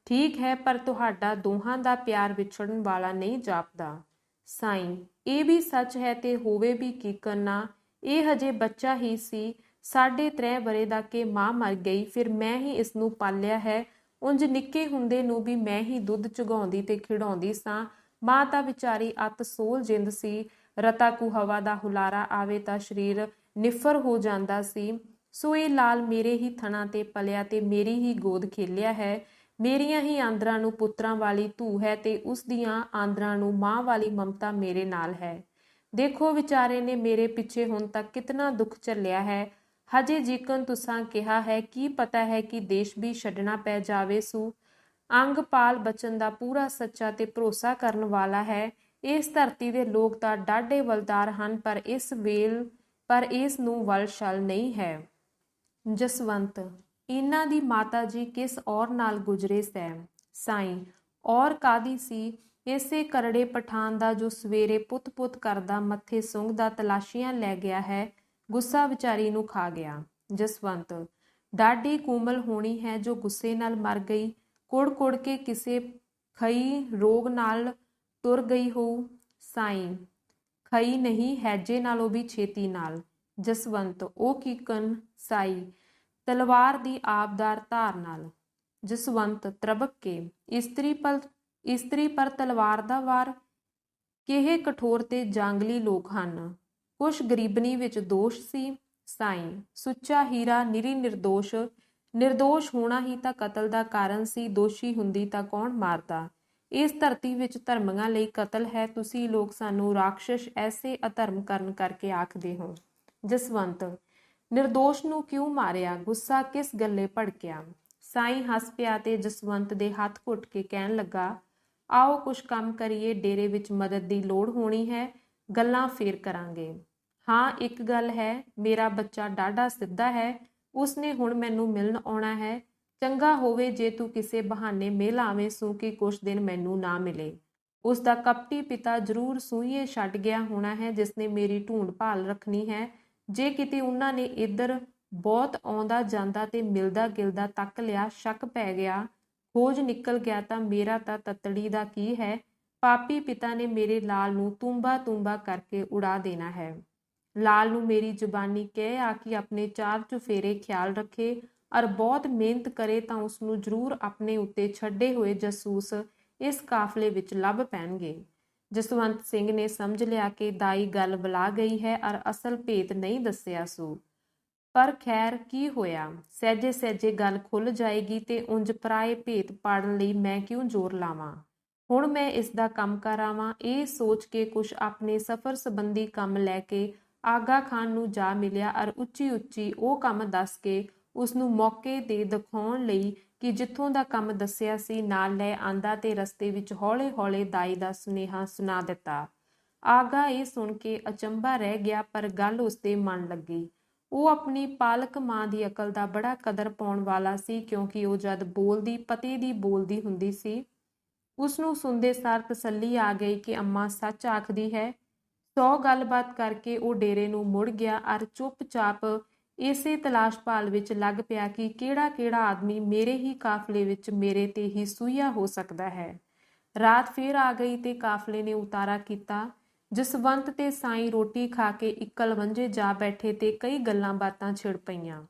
ਠੀਕ ਹੈ ਪਰ ਤੁਹਾਡਾ ਦੋਹਾਂ ਦਾ ਪਿਆਰ ਵਿਛੜਨ ਵਾਲਾ ਨਹੀਂ ਜਾਪਦਾ। ਸਾਈਂ, ਇਹ ਵੀ ਸੱਚ ਹੈ ਤੇ ਹੋਵੇ ਵੀ ਕੀਕਨ ਨਾ। ਇਹ ਹਜੇ ਬੱਚਾ ਹੀ ਸੀ। 3.5 ਵਰ੍ਹੇ ਦਾ ਕਿ ਮਾਂ ਮਰ ਗਈ, ਫਿਰ ਮੈਂ ਹੀ ਇਸ ਨੂੰ ਪਾਲਿਆ ਹੈ। ਉਂਝ ਨਿੱਕੇ ਹੁੰਦੇ ਨੂੰ ਵੀ ਮੈਂ ਹੀ ਦੁੱਧ ਚੁਗਾਉਂਦੀ ਤੇ ਖਿਡਾਉਂਦੀ ਸਾਂ। ਮਾਂ ਤਾਂ ਵਿਚਾਰੀ ਅੱਤ ਸੋਲ ਜਿੰਦ ਸੀ। ਰਤਾ ਕੁ ਹਵਾ ਦਾ ਹੁਲਾਰਾ ਆਵੇ ਤਾਂ ਸਰੀਰ ਨਿਫਰ ਹੋ ਜਾਂਦਾ ਸੀ। ਸੋ ਇਹ ਲਾਲ ਮੇਰੇ ਹੀ ਥਣਾਂ ਤੇ ਪਲਿਆ ਤੇ ਮੇਰੀ ਹੀ ਗੋਦ ਖੇਲਿਆ ਹੈ। ਮੇਰੀਆਂ ਹੀ ਆਂਦਰਾਂ ਨੂੰ ਪੁੱਤਰਾਂ ਵਾਲੀ ਧੂ ਹੈ ਤੇ ਉਸ ਦੀਆਂ ਆਂਦਰਾਂ ਨੂੰ ਮਾਂ ਵਾਲੀ ਮਮਤਾ ਮੇਰੇ ਨਾਲ ਹੈ। ਦੇਖੋ ਵਿਚਾਰੇ ਨੇ ਮੇਰੇ ਪਿੱਛੇ ਹੁਣ ਤੱਕ ਕਿਤਨਾ ਦੁੱਖ ਝੱਲਿਆ ਹੈ। ਹਜੇ ਜਿਕਨ ਤੁਸਾਂ ਕਿਹਾ ਹੈ, ਕੀ ਪਤਾ ਹੈ ਕਿ ਦੇਸ਼ ਵੀ ਛੱਡਣਾ ਪੈ ਜਾਵੇ ਸੂ। ਅੰਗਪਾਲ ਬਚਨ ਦਾ ਪੂਰਾ ਸੱਚਾ ਤੇ ਭਰੋਸਾ ਕਰਨ ਵਾਲਾ ਹੈ। ਇਸ ਧਰਤੀ ਦੇ ਲੋਕ ਤਾਂ ਡਾਢੇ ਬਲਦਾਰ ਹਨ ਪਰ ਇਸ ਨੂੰ ਵਲ ਛਲ ਨਹੀਂ ਹੈ। ਜਸਵੰਤ, ਇਹਨਾਂ ਦੀ ਮਾਤਾ ਜੀ ਕਿਸ ਔਰ ਨਾਲ ਗੁਜਰੇ ਸੈ। ਸਾਈਂ, ਔਰ ਕਾਦੀ ਸੀ। ਇਸੇ ਕਰੜੇ ਪਠਾਨ ਦਾ ਜੋ ਸਵੇਰੇ ਪੁੱਤ ਕਰਦਾ ਮੱਥੇ ਸੁੰਘਦਾ ਤਲਾਸ਼ੀਆਂ ਲੈ ਗਿਆ ਹੈ। ਗੁੱਸਾ ਵਿਚਾਰੀ ਨੂੰ ਖਾ ਗਿਆ। ਜਸਵੰਤ, ਡਾਢੀ ਕੋਮਲ ਹੋਣੀ ਹੈ ਜੋ ਗੁੱਸੇ ਨਾਲ ਮਰ ਗਈ। ਕੁੜ ਕੇ ਕਿਸੇ ਖਈ ਰੋਗ ਨਾਲ ਤੁਰ ਗਈ ਹੋਊ। ਸਾਈਂ, ਖਈ ਨਹੀਂ, ਹੈਜੇ ਨਾਲੋਂ ਵੀ ਛੇਤੀ ਨਾਲ। ਜਸਵੰਤ, ਉਹ ਕੀਕਨ। ਸਾਈ, ਤਲਵਾਰ ਦੀ ਆਬਦਾਰ ਧਾਰ ਨਾਲ। ਜਸਵੰਤ ਤਰਬਕ ਕੇ, ਇਸਤਰੀ ਪਰ ਤਲਵਾਰ ਦਾ ਵਾਰ। ਕਿਹੇ ਕਠੋਰ ਤੇ ਜਾਂਗਲੀ ਲੋਕ ਹਨ। ਕੁਛ ਗਰੀਬਨੀ ਵਿੱਚ ਦੋਸ਼ ਸੀ। ਸਾਈਂ, ਸੁੱਚਾ ਹੀਰਾ ਨਿਰੀ ਨਿਰਦੋਸ਼ ਹੋਣਾ ਹੀ ਤਾਂ ਕਤਲ ਦਾ ਕਾਰਨ ਸੀ। ਦੋਸ਼ੀ ਹੁੰਦੀ ਤਾਂ ਕੌਣ ਮਾਰਦਾ। ਇਸ ਧਰਤੀ ਵਿੱਚ ਧਰਮੀਆਂ ਲਈ ਕਤਲ ਹੈ। ਤੁਸੀਂ ਲੋਕ ਸਾਨੂੰ ਰਾਖਸ਼ ਐਸੇ ਅਧਰਮ ਕਰਨ ਕਰਕੇ ਆਖਦੇ ਹੋ। ਜਸਵੰਤ, ਨਿਰਦੋਸ਼ ਨੂੰ ਕਿਉਂ ਮਾਰਿਆ। ਗੁੱਸਾ ਕਿਸ ਗੱਲੇ ਭੜਕਿਆ। ਸਾਈਂ ਹੱਸ ਪਿਆ ਤੇ ਜਸਵੰਤ ਦੇ ਹੱਥ ਘੁੱਟ ਕੇ ਕਹਿਣ ਲੱਗਾ, ਆਓ ਕੁਛ ਕੰਮ ਕਰੀਏ। ਡੇਰੇ ਵਿੱਚ ਮਦਦ ਦੀ ਲੋੜ ਹੋਣੀ ਹੈ। ਗੱਲਾਂ ਫੇਰ ਕਰਾਂਗੇ। ਹਾਂ ਇੱਕ ਗੱਲ ਹੈ, ਮੇਰਾ ਬੱਚਾ ਡਾਢਾ ਸਿੱਧਾ ਹੈ। ਉਸਨੇ ਹੁਣ ਮੈਨੂੰ ਮਿਲਣ ਆਉਣਾ ਹੈ। ਚੰਗਾ ਹੋਵੇ ਜੇ ਤੂੰ ਕਿਸੇ ਬਹਾਨੇ ਮਿਲ ਆਵੇਂ ਸੂ ਕਿ ਕੁਛ ਦਿਨ ਮੈਨੂੰ ਨਾ ਮਿਲੇ। ਉਸ ਦਾ ਕਪਟੀ ਪਿਤਾ ਜ਼ਰੂਰ ਸੂਈਏ ਛੱਡ ਗਿਆ ਹੋਣਾ ਹੈ ਜਿਸਨੇ ਮੇਰੀ ਢੂੰਡ ਭਾਲ ਰੱਖਣੀ ਹੈ। ਜੇ ਕਿਤੇ ਉਹਨਾਂ ਨੇ ਇੱਧਰ ਬਹੁਤ ਆਉਂਦਾ ਜਾਂਦਾ ਤੇ ਮਿਲਦਾ ਗਿਲਦਾ ਤੱਕ ਲਿਆ, ਸ਼ੱਕ ਪੈ ਗਿਆ, ਖੋਜ ਨਿਕਲ ਗਿਆ ਤਾਂ ਮੇਰਾ ਤਾਂ ਤੱਤੜੀ ਦਾ ਕੀ ਹੈ, ਪਾਪੀ ਪਿਤਾ ਨੇ ਮੇਰੇ ਲਾਲ ਨੂੰ ਤੂੰਬਾ ਤੂੰਬਾ ਕਰਕੇ ਉਡਾ ਦੇਣਾ ਹੈ। ਲਾਲ ਨੂੰ ਮੇਰੀ ਜ਼ੁਬਾਨੀ ਕਹਿ ਆ ਕਿ ਆਪਣੇ ਚਾਰ ਚੁਫੇਰੇ ਖਿਆਲ ਰੱਖੇ ਔਰ ਬਹੁਤ ਮਿਹਨਤ ਕਰੇ ਤਾਂ ਉਸਨੂੰ ਜ਼ਰੂਰ ਆਪਣੇ ਉੱਤੇ ਛੱਡੇ ਹੋਏ ਜਾਸੂਸ ਇਸ ਕਾਫਲੇ ਵਿੱਚ ਲੱਭ ਪੈਣਗੇ। ਜਸਵੰਤ ਸਿੰਘ ਨੇ ਸਮਝ ਲਿਆ ਕਿ ਦਾਈ ਗੱਲ ਬੁਲਾ ਗਈ ਹੈ ਔਰ ਅਸਲ ਭੇਤ ਨਹੀਂ ਦੱਸਿਆ ਸੂ। ਪਰ ਖੈਰ ਕੀ ਹੋਇਆ, ਸਹਿਜੇ ਸਹਿਜੇ ਗੱਲ ਖੁੱਲ ਜਾਏਗੀ ਤੇ ਉਂਝ ਪਰਾਏ ਭੇਤ ਪਾੜਨ ਲਈ ਮੈਂ ਕਿਉਂ ਜ਼ੋਰ ਲਾਵਾਂ। ਹੁਣ ਮੈਂ ਇਸ ਦਾ ਕੰਮ ਕਰਾਵਾਂ, ਇਹ ਸੋਚ ਕੇ ਕੁਛ ਆਪਣੇ ਸਫ਼ਰ ਸੰਬੰਧੀ ਕੰਮ ਲੈ ਕੇ ਆਗਾ ਖਾਨ ਨੂੰ ਜਾ ਮਿਲਿਆ ਔਰ ਉੱਚੀ ਉੱਚੀ ਉਹ ਕੰਮ ਦੱਸ ਕੇ ਉਸਨੂੰ ਮੌਕੇ ਦੇ ਦਿਖਾਉਣ ਲਈ ਕਿ ਜਿੱਥੋਂ ਦਾ ਕੰਮ ਦੱਸਿਆ ਸੀ ਨਾਲ ਲੈ ਆਂਦਾ ਤੇ ਰਸਤੇ ਵਿੱਚ ਹੌਲੇ ਹੌਲੇ ਦਾਈ ਦਾ ਸੁਨੇਹਾ ਸੁਣਾ ਦਿੱਤਾ। ਆਗਾ ਇਹ ਸੁਣ ਕੇ ਅਚੰਭਾ ਰਹਿ ਗਿਆ, ਪਰ ਗੱਲ ਉਸਦੇ ਮਨ ਲੱਗੀ। ਉਹ ਆਪਣੀ ਪਾਲਕ ਮਾਂ ਦੀ ਅਕਲ ਦਾ ਬੜਾ ਕਦਰ ਪਾਉਣ ਵਾਲਾ ਸੀ, ਕਿਉਂਕਿ ਉਹ ਜਦ ਬੋਲਦੀ ਪਤੇ ਦੀ ਬੋਲਦੀ ਹੁੰਦੀ ਸੀ। ਉਸਨੂੰ ਸੁਣਦੇ ਸਾਰ ਤਸੱਲੀ ਆ ਗਈ ਕਿ ਅੰਮਾ ਸੱਚ ਆਖਦੀ ਹੈ। 100 ਗੱਲਬਾਤ ਕਰਕੇ ਉਹ ਡੇਰੇ ਨੂੰ ਮੁੜ ਗਿਆ ਔਰ ਚੁੱਪਚਾਪ ਇਸੇ ਤਲਾਸ਼ ਭਾਲ ਵਿੱਚ ਲੱਗ ਪਿਆ ਕਿ ਕਿਹੜਾ ਆਦਮੀ ਮੇਰੇ ਹੀ ਕਾਫਲੇ ਵਿੱਚ ਮੇਰੇ ਤੇ ਹੀ ਸੂਈਆ ਹੋ ਸਕਦਾ ਹੈ। ਰਾਤ ਫੇਰ ਆ ਗਈ ਤੇ ਕਾਫਲੇ ਨੇ ਉਤਾਰਾ ਕੀਤਾ। ਜਸਵੰਤ ਤੇ ਸਾਈਂ ਰੋਟੀ ਖਾ ਕੇ ਇਕੱਲ ਮੰਝੇ ਜਾ ਬੈਠੇ ਤੇ ਕਈ ਗੱਲਾਂ ਬਾਤਾਂ ਛਿੜ ਪਈਆਂ।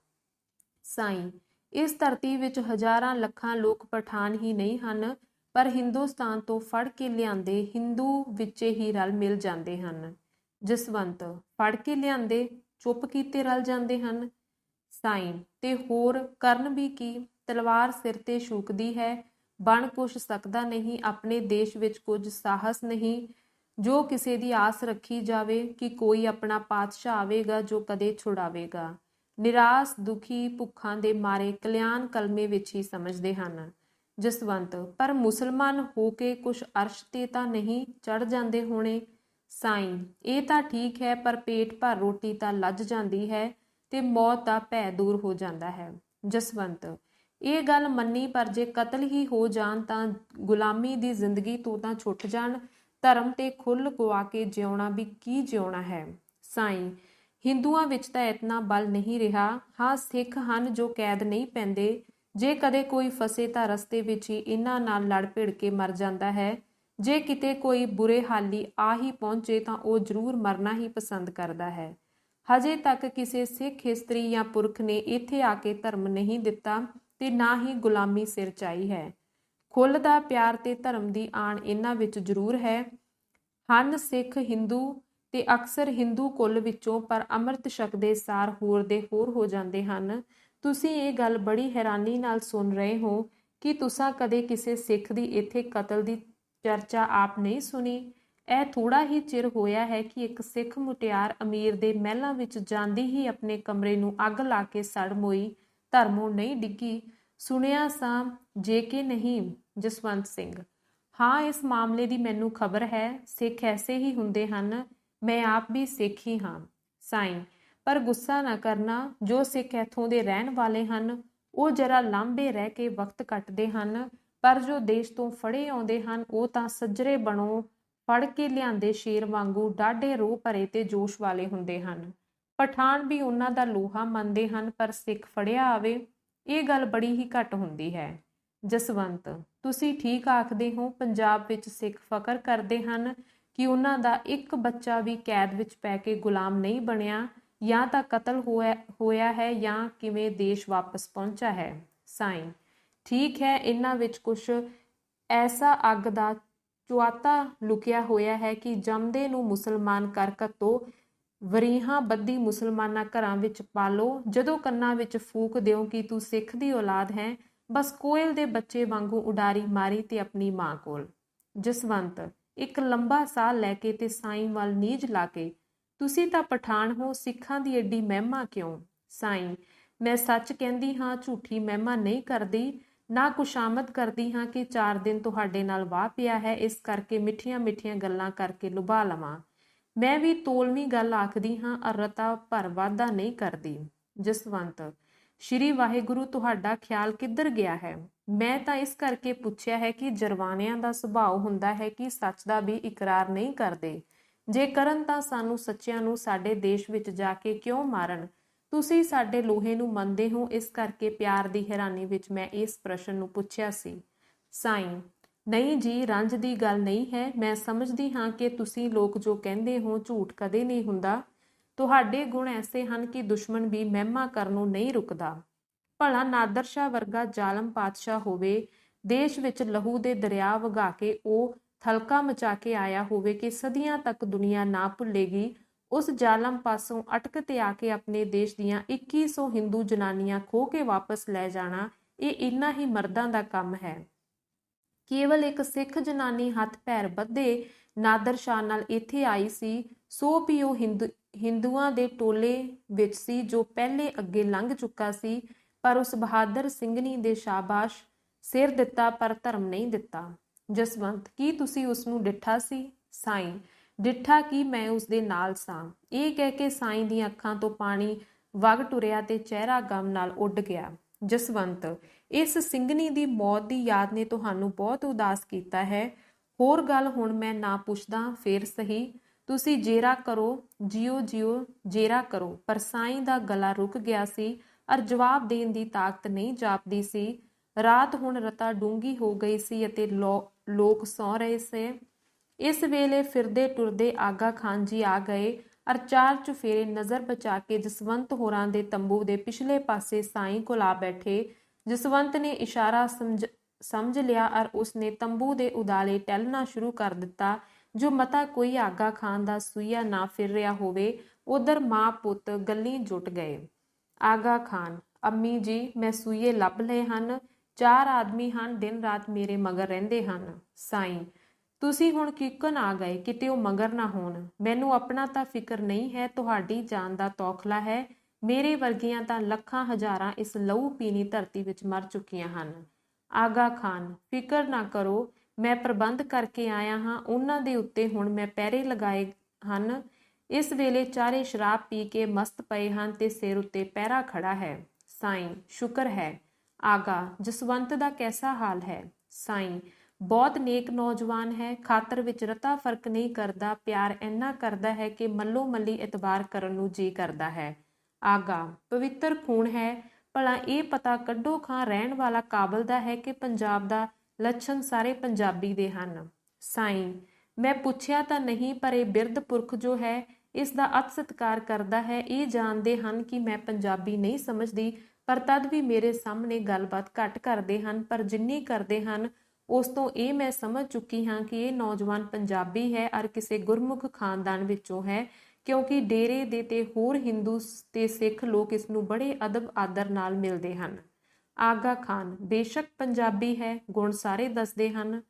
ਸਾਈਂ, ਇਸ ਧਰਤੀ ਵਿੱਚ ਹਜ਼ਾਰਾਂ ਲੱਖਾਂ ਲੋਕ ਪਠਾਨ ਹੀ ਨਹੀਂ ਹਨ, ਪਰ ਹਿੰਦੁਸਤਾਨ ਤੋਂ ਫੜ ਕੇ ਲਿਆਂਦੇ ਹਿੰਦੂ ਵਿੱਚੇ ਹੀ ਰਲ ਮਿਲ ਜਾਂਦੇ ਹਨ। ਜਸਵੰਤ, ਫੜ ਕੇ ਲਿਆਂਦੇ ਚੁੱਪ ਕੀਤੇ ਰਲ ਜਾਂਦੇ ਹਨ। ਸਾਈਂ, ਤੇ ਹੋਰ ਕਰਨ ਵੀ ਕੀ, ਤਲਵਾਰ ਸਿਰ ਤੇ ਸ਼ੂਕਦੀ ਹੈ, ਬਣ ਕੁਛ ਸਕਦਾ ਨਹੀਂ, ਆਪਣੇ ਦੇਸ਼ ਵਿੱਚ ਕੁਝ ਸਾਹਸ ਨਹੀਂ ਜੋ ਕਿਸੇ ਦੀ ਆਸ ਰੱਖੀ ਜਾਵੇ ਕਿ ਕੋਈ ਆਪਣਾ ਪਾਤਸ਼ਾਹ ਆਵੇਗਾ ਜੋ ਕਦੇ ਛੁਡਾਵੇਗਾ। ਨਿਰਾਸ਼ ਦੁਖੀ ਭੁੱਖਾਂ ਦੇ ਮਾਰੇ ਕਲਿਆਣ ਕਲਮੇ ਵਿੱਚ ਹੀ ਸਮਝਦੇ ਹਨ। ਜਸਵੰਤ, ਪਰ ਮੁਸਲਮਾਨ ਹੋ ਕੇ ਕੁਛ ਅਰਸ਼ ਤੇ ਤਾਂ ਨਹੀਂ ਚੜ ਜਾਂਦੇ ਹੋਣੇ। ਸਾਈਂ, ਇਹ ਤਾਂ ਠੀਕ ਹੈ, ਪਰ ਪੇਟ ਭਰ ਰੋਟੀ ਤਾਂ ਲੱਜ ਜਾਂਦੀ ਹੈ ਤੇ ਮੌਤ ਦਾ ਭੈ ਦੂਰ ਹੋ ਜਾਂਦਾ ਹੈ। ਜਸਵੰਤ, ਇਹ ਗੱਲ ਮੰਨੀ, ਪਰ ਜੇ ਕਤਲ ਹੀ ਹੋ ਜਾਣ ਤਾਂ ਗੁਲਾਮੀ ਦੀ ਜ਼ਿੰਦਗੀ ਤੋਂ ਤਾਂ ਛੁੱਟ ਜਾਣ, ਧਰਮ ਤੇ ਖੁੱਲ੍ਹ ਗੁਆ ਕੇ ਜਿਉਣਾ ਵੀ ਕੀ ਜਿਉਣਾ ਹੈ। ਸਾਈਂ, ਹਿੰਦੂਆਂ ਵਿੱਚ ਤਾਂ ਇਤਨਾ ਬਲ ਨਹੀਂ ਰਿਹਾ। ਹਾਂ, ਸਿੱਖ ਹਨ ਜੋ ਕੈਦ ਨਹੀਂ ਪੈਂਦੇ। ਜੇ ਕਦੇ ਕੋਈ ਫਸੇ ਤਾਂ ਰਸਤੇ ਵਿੱਚ ਹੀ ਇਹਨਾਂ ਨਾਲ ਲੜ ਭਿੜ ਕੇ ਮਰ ਜਾਂਦਾ ਹੈ। ਜੇ ਕਿਤੇ ਕੋਈ ਬੁਰੇ ਹਾਲੀ ਆ ਹੀ ਪਹੁੰਚੇ ਤਾਂ ਉਹ ਜ਼ਰੂਰ ਮਰਨਾ ਹੀ ਪਸੰਦ ਕਰਦਾ ਹੈ। ਹਜੇ ਤੱਕ ਕਿਸੇ ਸਿੱਖ ਇਸਤਰੀ ਜਾਂ ਪੁਰਖ ਨੇ ਇੱਥੇ ਆ ਕੇ ਧਰਮ ਨਹੀਂ ਦਿੱਤਾ ਤੇ ਨਾ ਹੀ ਗੁਲਾਮੀ ਸਿਰ ਚਾਈ ਹੈ। ਖੁੱਲ੍ਹ ਦਾ ਪਿਆਰ ਤੇ ਧਰਮ ਦੀ ਆਣ ਇਹਨਾਂ ਵਿੱਚ ਜ਼ਰੂਰ ਹੈ। ਹਨ ਸਿੱਖ ਹਿੰਦੂ ਤੇ ਅਕਸਰ ਹਿੰਦੂ ਕੁੱਲ ਵਿੱਚੋਂ, ਪਰ ਅੰਮ੍ਰਿਤ ਛਕਦੇ ਸਾਰ ਹੋਰ ਦੇ ਹੋਰ ਹੋ ਜਾਂਦੇ ਹਨ। ਤੁਸੀਂ ਇਹ ਗੱਲ ਬੜੀ ਹੈਰਾਨੀ ਨਾਲ ਸੁਣ ਰਹੇ ਹੋ ਕਿ ਤੁਸਾਂ ਕਦੇ ਕਿਸੇ ਸਿੱਖ ਦੀ ਇੱਥੇ ਕਤਲ ਦੀ ਚਰਚਾ ਆਪ ਨਹੀਂ ਸੁਣੀ। ਇਹ ਥੋੜਾ ਹੀ ਚਿਰ ਹੋਇਆ ਹੈ ਕਿ ਇੱਕ ਸਿੱਖ ਮੁਟਿਆਰ ਅਮੀਰ ਦੇ ਮਹਿਲਾਂ ਵਿੱਚ ਜਾਂਦੀ ਹੀ ਆਪਣੇ ਕਮਰੇ ਨੂੰ ਅੱਗ ਲਾ ਕੇ ਸੜ ਮੋਈ, ਧਰਮੋਂ ਨਹੀਂ ਡਿੱਗੀ। ਸੁਣਿਆ ਸਾਂ ਜੇ ਕਿ ਨਹੀਂ। ਜਸਵੰਤ ਸਿੰਘ, ਹਾਂ, ਇਸ ਮਾਮਲੇ ਦੀ ਮੈਨੂੰ ਖਬਰ ਹੈ। ਸਿੱਖ ਐਸੇ ਹੀ ਹੁੰਦੇ ਹਨ, ਮੈਂ ਆਪ ਵੀ ਸਿੱਖ ਹੀ ਹਾਂ। ਸਾਈਂ, ਪਰ ਗੁੱਸਾ ਨਾ ਕਰਨਾ, ਜੋ ਸਿੱਖ ਇੱਥੋਂ ਦੇ ਰਹਿਣ ਵਾਲੇ ਹਨ ਉਹ ਜਰਾ ਲਾਂਭੇ ਰਹਿ ਕੇ ਵਕਤ ਕੱਟਦੇ ਹਨ, ਪਰ ਜੋ ਦੇਸ਼ ਤੋਂ ਫੜੇ ਆਉਂਦੇ ਹਨ ਉਹ ਤਾਂ ਸੱਜਰੇ ਬਣੋ ਫੜ ਕੇ ਲਿਆਂਦੇ ਸ਼ੇਰ ਵਾਂਗੂ ਡਾਢੇ ਰੋਹ ਭਰੇ ਤੇ ਜੋਸ਼ ਵਾਲੇ ਹੁੰਦੇ ਹਨ। ਪਠਾਨ ਵੀ ਉਹਨਾਂ ਦਾ ਲੋਹਾ ਮੰਨਦੇ ਹਨ, ਪਰ ਸਿੱਖ ਫੜਿਆ ਆਵੇ ਇਹ ਗੱਲ ਬੜੀ ਹੀ ਘੱਟ ਹੁੰਦੀ ਹੈ। ਜਸਵੰਤ, ਤੁਸੀਂ ਠੀਕ ਆਖਦੇ ਹੋ। ਪੰਜਾਬ ਵਿੱਚ ਸਿੱਖ ਫਕਰ ਕਰਦੇ ਹਨ ਕਿ ਉਹਨਾਂ ਦਾ ਇੱਕ ਬੱਚਾ ਵੀ ਕੈਦ ਵਿੱਚ ਪੈ ਕੇ ਗੁਲਾਮ ਨਹੀਂ ਬਣਿਆ, ਜਾਂ ਤਾਂ ਕਤਲ ਹੋਇਆ ਹੈ ਜਾਂ ਕਿਵੇਂ ਦੇਸ਼ ਵਾਪਸ ਪਹੁੰਚਾ ਹੈ। ਸਾਈਂ, ਠੀਕ ਹੈ, ਇਹਨਾਂ ਵਿੱਚ ਕੁਛ ਐਸਾ ਅੱਗ ਦਾ ਚੁਆਤਾ ਲੁਕਿਆ ਹੋਇਆ ਹੈ ਕਿ ਜੰਮਦੇ ਨੂੰ ਮੁਸਲਮਾਨ ਕਰ ਘੱਤੋ, ਵਰੀਹਾਂ ਬੱਧੀ ਮੁਸਲਮਾਨਾਂ ਘਰਾਂ ਵਿੱਚ ਪਾਲੋ, ਜਦੋਂ ਕੰਨਾਂ ਵਿੱਚ ਫੂਕ ਦਿਓ ਕਿ ਤੂੰ ਸਿੱਖ ਦੀ ਔਲਾਦ ਹੈ, ਬਸ ਕੋਇਲ ਦੇ ਬੱਚੇ ਵਾਂਗੂ ਉਡਾਰੀ ਮਾਰੀ ਤੇ ਆਪਣੀ ਮਾਂ ਕੋਲ। ਜਸਵੰਤ, ਇੱਕ ਲੰਬਾ ਸਾਹ ਲੈ ਕੇ ਤੇ ਸਾਈਂ ਵੱਲ ਨੀਝ ਲਾ ਕੇ, ਤੁਸੀਂ ਤਾਂ ਪਠਾਨ ਹੋ, ਸਿੱਖਾਂ ਦੀ ਏਡੀ ਮਹਿਮਾ ਕਿਉਂ? ਸਾਈਂ, ਮੈਂ ਸੱਚ ਕਹਿੰਦੀ ਹਾਂ, ਝੂਠੀ ਮਹਿਮਾ ਨਹੀਂ ਕਰਦੀ, ਨਾ ਕੁਸ਼ਾਮਦ ਕਰਦੀ ਹਾਂ ਕਿ 4 ਦਿਨ ਤੁਹਾਡੇ ਨਾਲ ਵਾਹ ਪਿਆ ਹੈ, ਇਸ ਕਰਕੇ ਮਿੱਠੀਆਂ ਮਿੱਠੀਆਂ ਗੱਲਾਂ ਕਰਕੇ ਲੁਭਾ ਲਵਾਂ। ਮੈਂ ਵੀ ਤੋਲਵੀਂ ਗੱਲ ਆਖਦੀ ਹਾਂ ਔਰ ਰਤਾ ਭਰ ਵਾਧਾ ਨਹੀਂ ਕਰਦੀ। ਜਸਵੰਤ, ਸ਼੍ਰੀ ਵਾਹਿਗੁਰੂ, ਤੁਹਾਡਾ ਖਿਆਲ ਕਿੱਧਰ ਗਿਆ ਹੈ? ਮੈਂ ਤਾਂ ਇਸ ਕਰਕੇ ਪੁੱਛਿਆ ਹੈ ਕਿ ਜਰਵਾਣਿਆਂ ਦਾ ਸੁਭਾਅ ਹੁੰਦਾ ਹੈ ਕਿ ਸੱਚ ਦਾ ਵੀ ਇਕਰਾਰ ਨਹੀਂ ਕਰਦੇ। ਜੇ ਕਰਨ ਤਾਂ ਸਾਨੂੰ ਸੱਚਿਆਂ ਨੂੰ ਸਾਡੇ ਦੇਸ਼ ਵਿੱਚ ਜਾ ਕੇ ਕਿਉਂ ਮਾਰਨ? ਤੁਸੀਂ ਸਾਡੇ ਲੋਹੇ ਨੂੰ ਮੰਨਦੇ ਹੋ, ਇਸ ਕਰਕੇ ਪਿਆਰ ਦੀ ਹੈਰਾਨੀ ਵਿੱਚ ਮੈਂ ਇਸ ਪ੍ਰਸ਼ਨ ਨੂੰ ਪੁੱਛਿਆ ਸੀ। ਸਾਈਂ: ਨਹੀਂ ਜੀ, ਰੰਜ ਦੀ ਗੱਲ ਨਹੀਂ ਹੈ। ਮੈਂ ਸਮਝਦੀ ਹਾਂ ਕਿ ਤੁਸੀਂ ਲੋਕ ਜੋ ਕਹਿੰਦੇ ਹੋ ਝੂਠ ਕਦੇ ਨਹੀਂ ਹੁੰਦਾ। ਤੁਹਾਡੇ ਗੁਣ ਐਸੇ ਹਨ ਕਿ ਦੁਸ਼ਮਣ ਵੀ ਮਹਿਮਾ ਕਰਨੋਂ ਨਹੀਂ ਰੁਕਦਾ। ਭਲਾ ਨਾਦਰ ਸ਼ਾਹ ਵਰਗਾ ਜ਼ਾਲਮ ਪਾਤਸ਼ਾਹ ਹੋਵੇ, ਦੇਸ਼ ਵਿੱਚ ਲਹੂ ਦੇ ਦਰਿਆ ਵਗਾ ਕੇ ਉਹ ਥਲਕਾ ਮਚਾ ਕੇ ਆਇਆ ਹੋਵੇ ਕਿ ਸਦੀਆਂ ਤੱਕ ਦੁਨੀਆ ਨਾ ਭੁੱਲੇਗੀ। ਉਸ ਜ਼ਾਲਮ ਪਾਸੋਂ ਅਟਕ ਤੇ ਆ ਕੇ ਆਪਣੇ ਦੇਸ਼ ਦੀਆਂ 2100 ਹਿੰਦੂ ਜਨਾਨੀਆਂ ਖੋਹ ਕੇ ਵਾਪਸ ਲੈ ਜਾਣਾ, ਇਹ ਇੰਨਾ ਹੀ ਮਰਦਾਂ ਦਾ ਕੰਮ ਹੈ। ਕੇਵਲ ਇੱਕ ਸਿੱਖ ਜਨਾਨੀ ਹੱਥ ਪੈਰ ਬੱਧੇ ਨਾਦਰ ਸ਼ਾਹ ਨਾਲ ਇੱਥੇ ਆਈ ਸੀ, ਸੋ ਵੀ ਉਹ ਹਿੰਦੂਆਂ ਦੇ ਟੋਲੇ ਵਿੱਚ ਸੀ ਜੋ ਪਹਿਲੇ ਅੱਗੇ ਲੰਘ ਚੁੱਕਾ ਸੀ, ਪਰ ਉਸ ਬਹਾਦਰ ਸਿੰਘਣੀ ਦੇ ਸ਼ਾਬਾਸ਼ ਸਿਰ ਦਿੱਤਾ ਪਰ ਧਰਮ ਨਹੀਂ ਦਿੱਤਾ। ਜਸਵੰਤ: ਕੀ ਤੁਸੀਂ ਉਸ ਨੂੰ ਡਿੱਠਾ ਸੀ? ਸਾਈਂ: ਡਿੱਠਾ ਕੀ, ਮੈਂ ਉਸ ਦੇ ਨਾਲ ਸਾਂ। ਇਹ ਕਹਿ ਕੇ ਸਾਈਂ ਦੀਆਂ ਅੱਖਾਂ ਤੋਂ ਪਾਣੀ ਵਗ ਟੁਰਿਆ ਤੇ ਚਿਹਰਾ ਗਮ ਨਾਲ ਉੱਡ ਗਿਆ। ਜਸਵੰਤ: ਇਸ ਸਿੰਘਣੀ ਦੀ ਮੌਤ ਦੀ ਯਾਦ ਨੇ ਤੁਹਾਨੂੰ ਬਹੁਤ ਉਦਾਸ ਕੀਤਾ ਹੈ। ਹੋਰ ਗੱਲ ਹੁਣ ਮੈਂ ਨਾ ਪੁੱਛਦਾ, ਫੇਰ ਸਹੀ। ਤੁਸੀਂ ਜੇਰਾ ਕਰੋ, ਜਿਉ ਜਿਉ ਜੇਰਾ ਕਰੋ। ਪਰ ਸਾਈਂ ਦਾ ਗਲਾ ਰੁਕ ਗਿਆ ਸੀ ਅਰ ਜਵਾਬ ਦੇਣ ਦੀ ਤਾਕਤ ਨਹੀਂ ਜਾਪਦੀ ਸੀ। ਰਾਤ ਹੁਣ ਰਤਾ ਡੂੰਘੀ ਹੋ ਗਈ ਸੀ ਅਤੇ ਲੋਕ ਸੌਂ ਰਹੇ ਸੇ। ਇਸ ਵੇਲੇ ਫਿਰਦੇ ਟੁਰਦੇ ਆਗਾ ਖਾਨ ਜੀ ਆ ਗਏ ਅਰ ਚਾਰ ਚੁਫੇਰੇ ਨਜ਼ਰ ਬਚਾ ਕੇ ਜਸਵੰਤ ਹੋਰਾਂ ਦੇ ਤੰਬੂ ਦੇ ਪਿਛਲੇ ਪਾਸੇ ਸਾਈਂ ਕੋਲ ਆ ਬੈਠੇ। ਜਸਵੰਤ ਨੇ ਇਸ਼ਾਰਾ ਸਮਝ ਲਿਆ ਅਰ ਉਸਨੇ ਤੰਬੂ ਦੇ ਉਦਾਲੇ ਟਹਿਲਣਾ ਸ਼ੁਰੂ ਕਰ ਦਿੱਤਾ। ਜੋ ਮਤਾ ਕੋਈ ਆਗਾ ਖਾਨ ਦਾ ਸੂਈਆ ਨਾ ਫਿਰ ਰਿਹਾ ਹੋਵੇ, ਉਧਰ ਮਾਂ ਪੁੱਤ ਗੱਲੀਂ ਜੁਟ ਗਏ। ਆਗਾ ਖਾਨ: ਅੰਮੀ ਜੀ, ਮੈਂ ਸੂਈਏ ਲੱਭ ਲਏ ਹਨ। 4 ਆਦਮੀ ਹਨ, ਦਿਨ ਰਾਤ ਮੇਰੇ ਮਗਰ ਰਹਿੰਦੇ ਹਨ। ਸਾਈਂ: ਤੁਸੀਂ ਹੁਣ ਕਿੱਕਣ ਆ ਗਏ, ਕਿਤੇ ਉਹ ਮਗਰ ਨਾ ਹੋਣ। ਮੈਨੂੰ ਆਪਣਾ ਤਾਂ ਫਿਕਰ ਨਹੀਂ ਹੈ, ਤੁਹਾਡੀ ਜਾਨ ਦਾ ਤੌਖਲਾ ਹੈ। ਮੇਰੇ ਵਰਗੀਆਂ ਤਾਂ ਲੱਖਾਂ ਹਜ਼ਾਰਾਂ ਇਸ ਲਹੂ ਪੀਣੀ ਧਰਤੀ ਵਿੱਚ ਮਰ ਚੁੱਕੀਆਂ ਹਨ। ਆਗਾ ਖਾਨ: ਫਿਕਰ ਨਾ ਕਰੋ, ਮੈਂ ਪ੍ਰਬੰਧ ਕਰਕੇ ਆਇਆ ਹਾਂ। ਉਹਨਾਂ ਦੇ ਉੱਤੇ ਹੁਣ ਮੈਂ ਪਹਿਰੇ ਲਗਾਏ ਹਨ। ਇਸ ਵੇਲੇ ਚਾਰੇ ਸ਼ਰਾਬ ਪੀ ਕੇ ਮਸਤ ਪਏ ਹਨ ਤੇ ਸਿਰ ਉੱਤੇ ਪਹਿਰਾ ਖੜਾ ਹੈ। ਸਾਈਂ: ਸ਼ੁਕਰ ਹੈ। ਆਗਾ: ਜਸਵੰਤ ਦਾ ਕੈਸਾ ਹਾਲ ਹੈ? ਸਾਈਂ: ਬਹੁਤ ਨੇਕ ਨੌਜਵਾਨ ਹੈ, ਖਾਤਰ ਵਿੱਚ ਰਤਾ ਫਰਕ ਨਹੀਂ ਕਰਦਾ, ਪਿਆਰ ਇੰਨਾ ਕਰਦਾ ਹੈ ਕਿ ਮੱਲੋ ਮੱਲੀ ਇਤਬਾਰ ਕਰਨ ਨੂੰ ਜੀ ਕਰਦਾ ਹੈ। ਆਗਾ: ਪਵਿੱਤਰ ਖੂਨ ਹੈ। ਭਲਾ ਇਹ ਪਤਾ ਕੱਢੋ, ਖਾਂ ਰਹਿਣ ਵਾਲਾ ਕਾਬਲ ਦਾ ਹੈ ਕਿ ਪੰਜਾਬ ਦਾ? ਲੱਛਣ ਸਾਰੇ ਪੰਜਾਬੀ ਦੇ ਹਨ। ਸਾਈਂ: ਮੈਂ ਪੁੱਛਿਆ ਤਾਂ ਨਹੀਂ, ਪਰ ਇਹ ਬਿਰਧ ਪੁਰਖ ਜੋ ਹੈ ਇਸ ਦਾ ਅਤ ਸਤਿਕਾਰ ਕਰਦਾ ਹੈ। ਇਹ ਜਾਣਦੇ ਹਨ ਕਿ ਮੈਂ ਪੰਜਾਬੀ ਨਹੀਂ ਸਮਝਦੀ, ਪਰ ਤਦ ਵੀ ਮੇਰੇ ਸਾਹਮਣੇ ਗੱਲਬਾਤ ਘੱਟ ਕਰਦੇ ਹਨ, ਪਰ ਜਿੰਨੀ ਕਰਦੇ ਹਨ ਉਸ ਤੋਂ ਇਹ ਮੈਂ ਸਮਝ ਚੁੱਕੀ ਹਾਂ ਕਿ ਇਹ ਨੌਜਵਾਨ ਪੰਜਾਬੀ ਹੈ ਅਰ ਕਿਸੇ ਗੁਰਮੁਖ ਖਾਨਦਾਨ ਵਿੱਚੋਂ ਹੈ, ਕਿਉਂਕਿ ਡੇਰੇ ਦੇ ਤੇ ਹੋਰ ਹਿੰਦੂ ਤੇ ਸਿੱਖ ਲੋਕ ਇਸ ਨੂੰ ਬੜੇ ਅਦਬ ਆਦਰ ਨਾਲ ਮਿਲਦੇ ਹਨ। ਆਗਾ ਖਾਨ: ਬੇਸ਼ੱਕ ਪੰਜਾਬੀ ਹੈ, ਗੁਣ ਸਾਰੇ ਦੱਸਦੇ ਹਨ।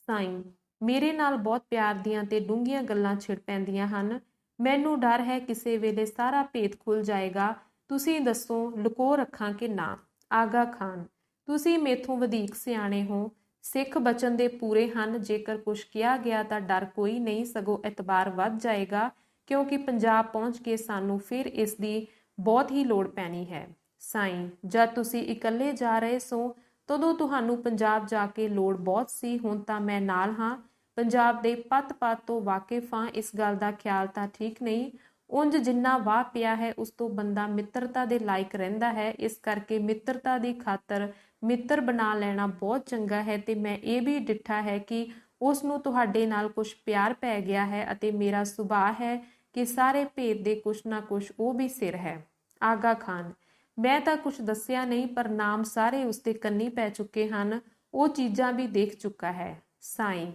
ਸਾਈਂ: ਮੇਰੇ ਨਾਲ ਬਹੁਤ ਪਿਆਰ ਦੀਆਂ ਤੇ ਡੂੰਘੀਆਂ ਗੱਲਾਂ ਛਿੜ ਪੈਂਦੀਆਂ ਹਨ। ਮੈਨੂੰ ਡਰ ਹੈ ਕਿਸੇ ਵੇਲੇ ਸਾਰਾ ਭੇਤ ਖੁੱਲ ਜਾਏਗਾ। ਤੁਸੀਂ ਦੱਸੋ, ਲੁਕੋ ਰੱਖਾਂ ਕਿ ਨਾ? ਆਗਾ ਖਾਨ: ਤੁਸੀਂ ਮੇਥੋਂ ਵਧੇਕ ਸਿਆਣੇ ਹੋ। ਸਿੱਖ ਬਚਨ ਦੇ ਪੂਰੇ ਹਨ। ਜੇਕਰ ਕੁਛ ਕਿਹਾ ਗਿਆ ਤਾਂ ਡਰ ਕੋਈ ਨਹੀਂ, ਸਗੋਂ ਇਤਬਾਰ ਵੱਧ ਜਾਏਗਾ, ਕਿਉਂਕਿ ਪੰਜਾਬ ਪਹੁੰਚ ਕੇ ਸਾਨੂੰ ਫਿਰ ਇਸ ਦੀ ਬਹੁਤ ਹੀ ਲੋੜ ਪੈਣੀ ਹੈ। ਸਾਈਂ: ਜਦ ਤੁਸੀਂ ਇਕੱਲੇ ਜਾ ਰਹੇ ਸੋ ਤਦੋਂ ਤੁਹਾਨੂੰ ਪੰਜਾਬ ਜਾ ਕੇ ਲੋੜ ਬਹੁਤ ਸੀ, ਹੁਣ ਤਾਂ ਮੈਂ ਨਾਲ ਹਾਂ। ਪੰਜਾਬ ਦੇ ਪੱਤ-ਪੱਤ ਤੋਂ ਵਾਕਿਫ ਹਾਂ। ਇਸ ਗੱਲ ਦਾ ਖਿਆਲ ਤਾਂ ਠੀਕ ਨਹੀਂ। ਉਂਝ ਜਿੰਨਾ ਵਾਹ ਪਿਆ ਹੈ ਉਸ ਤੋਂ ਬੰਦਾ ਮਿੱਤਰਤਾ ਦੇ ਲਾਇਕ ਰਹਿੰਦਾ ਹੈ। ਇਸ ਕਰਕੇ ਮਿੱਤਰਤਾ ਦੀ ਖਾਤਰ ਮਿੱਤਰ ਬਣਾ ਲੈਣਾ ਬਹੁਤ ਚੰਗਾ ਹੈ ਤੇ ਮੈਂ ਇਹ ਵੀ ਡਿੱਠਾ ਹੈ ਕਿ ਉਸ ਨੂੰ ਤੁਹਾਡੇ ਨਾਲ ਕੁਛ ਪਿਆਰ ਪੈ ਗਿਆ ਹੈ ਅਤੇ ਮੇਰਾ ਸੁਭਾਅ ਹੈ ਕਿ ਸਾਰੇ ਭੇਦ ਦੇ ਕੁਛ ਨਾ ਕੁਛ ਉਹ ਵੀ ਸਿਰ ਹੈ। ਆਗਾ ਖਾਨ: ਮੈਂ ਤਾਂ ਕੁਛ ਦੱਸਿਆ ਨਹੀਂ, ਪਰ ਨਾਮ ਸਾਰੇ ਉਸਦੇ ਕੰਨੀ ਪੈ ਚੁੱਕੇ ਹਨ। ਉਹ ਚੀਜ਼ਾਂ ਵੀ ਦੇਖ ਚੁੱਕਾ ਹੈ। ਸਾਈਂ: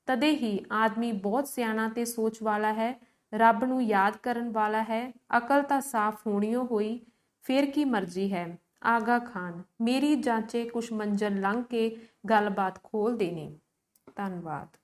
ਤਦੇ ਹੀ ਆਦਮੀ ਬਹੁਤ ਸਿਆਣਾ ਤੇ ਸੋਚ ਵਾਲਾ ਹੈ, ਰੱਬ ਨੂੰ ਯਾਦ ਕਰਨ ਵਾਲਾ ਹੈ। ਅਕਲ ਤਾਂ ਸਾਫ਼ ਹੋਣੀਓ ਹੋਈ, ਫਿਰ ਕੀ ਮਰਜ਼ੀ ਹੈ। ਆਗਾ ਖਾਨ: ਮੇਰੀ ਜਾਂਚੇ ਕੁਛ ਮੰਜ਼ਲ ਲੰਘ ਕੇ ਗੱਲਬਾਤ ਖੋਲ ਦੇਣੀ। ਧੰਨਵਾਦ।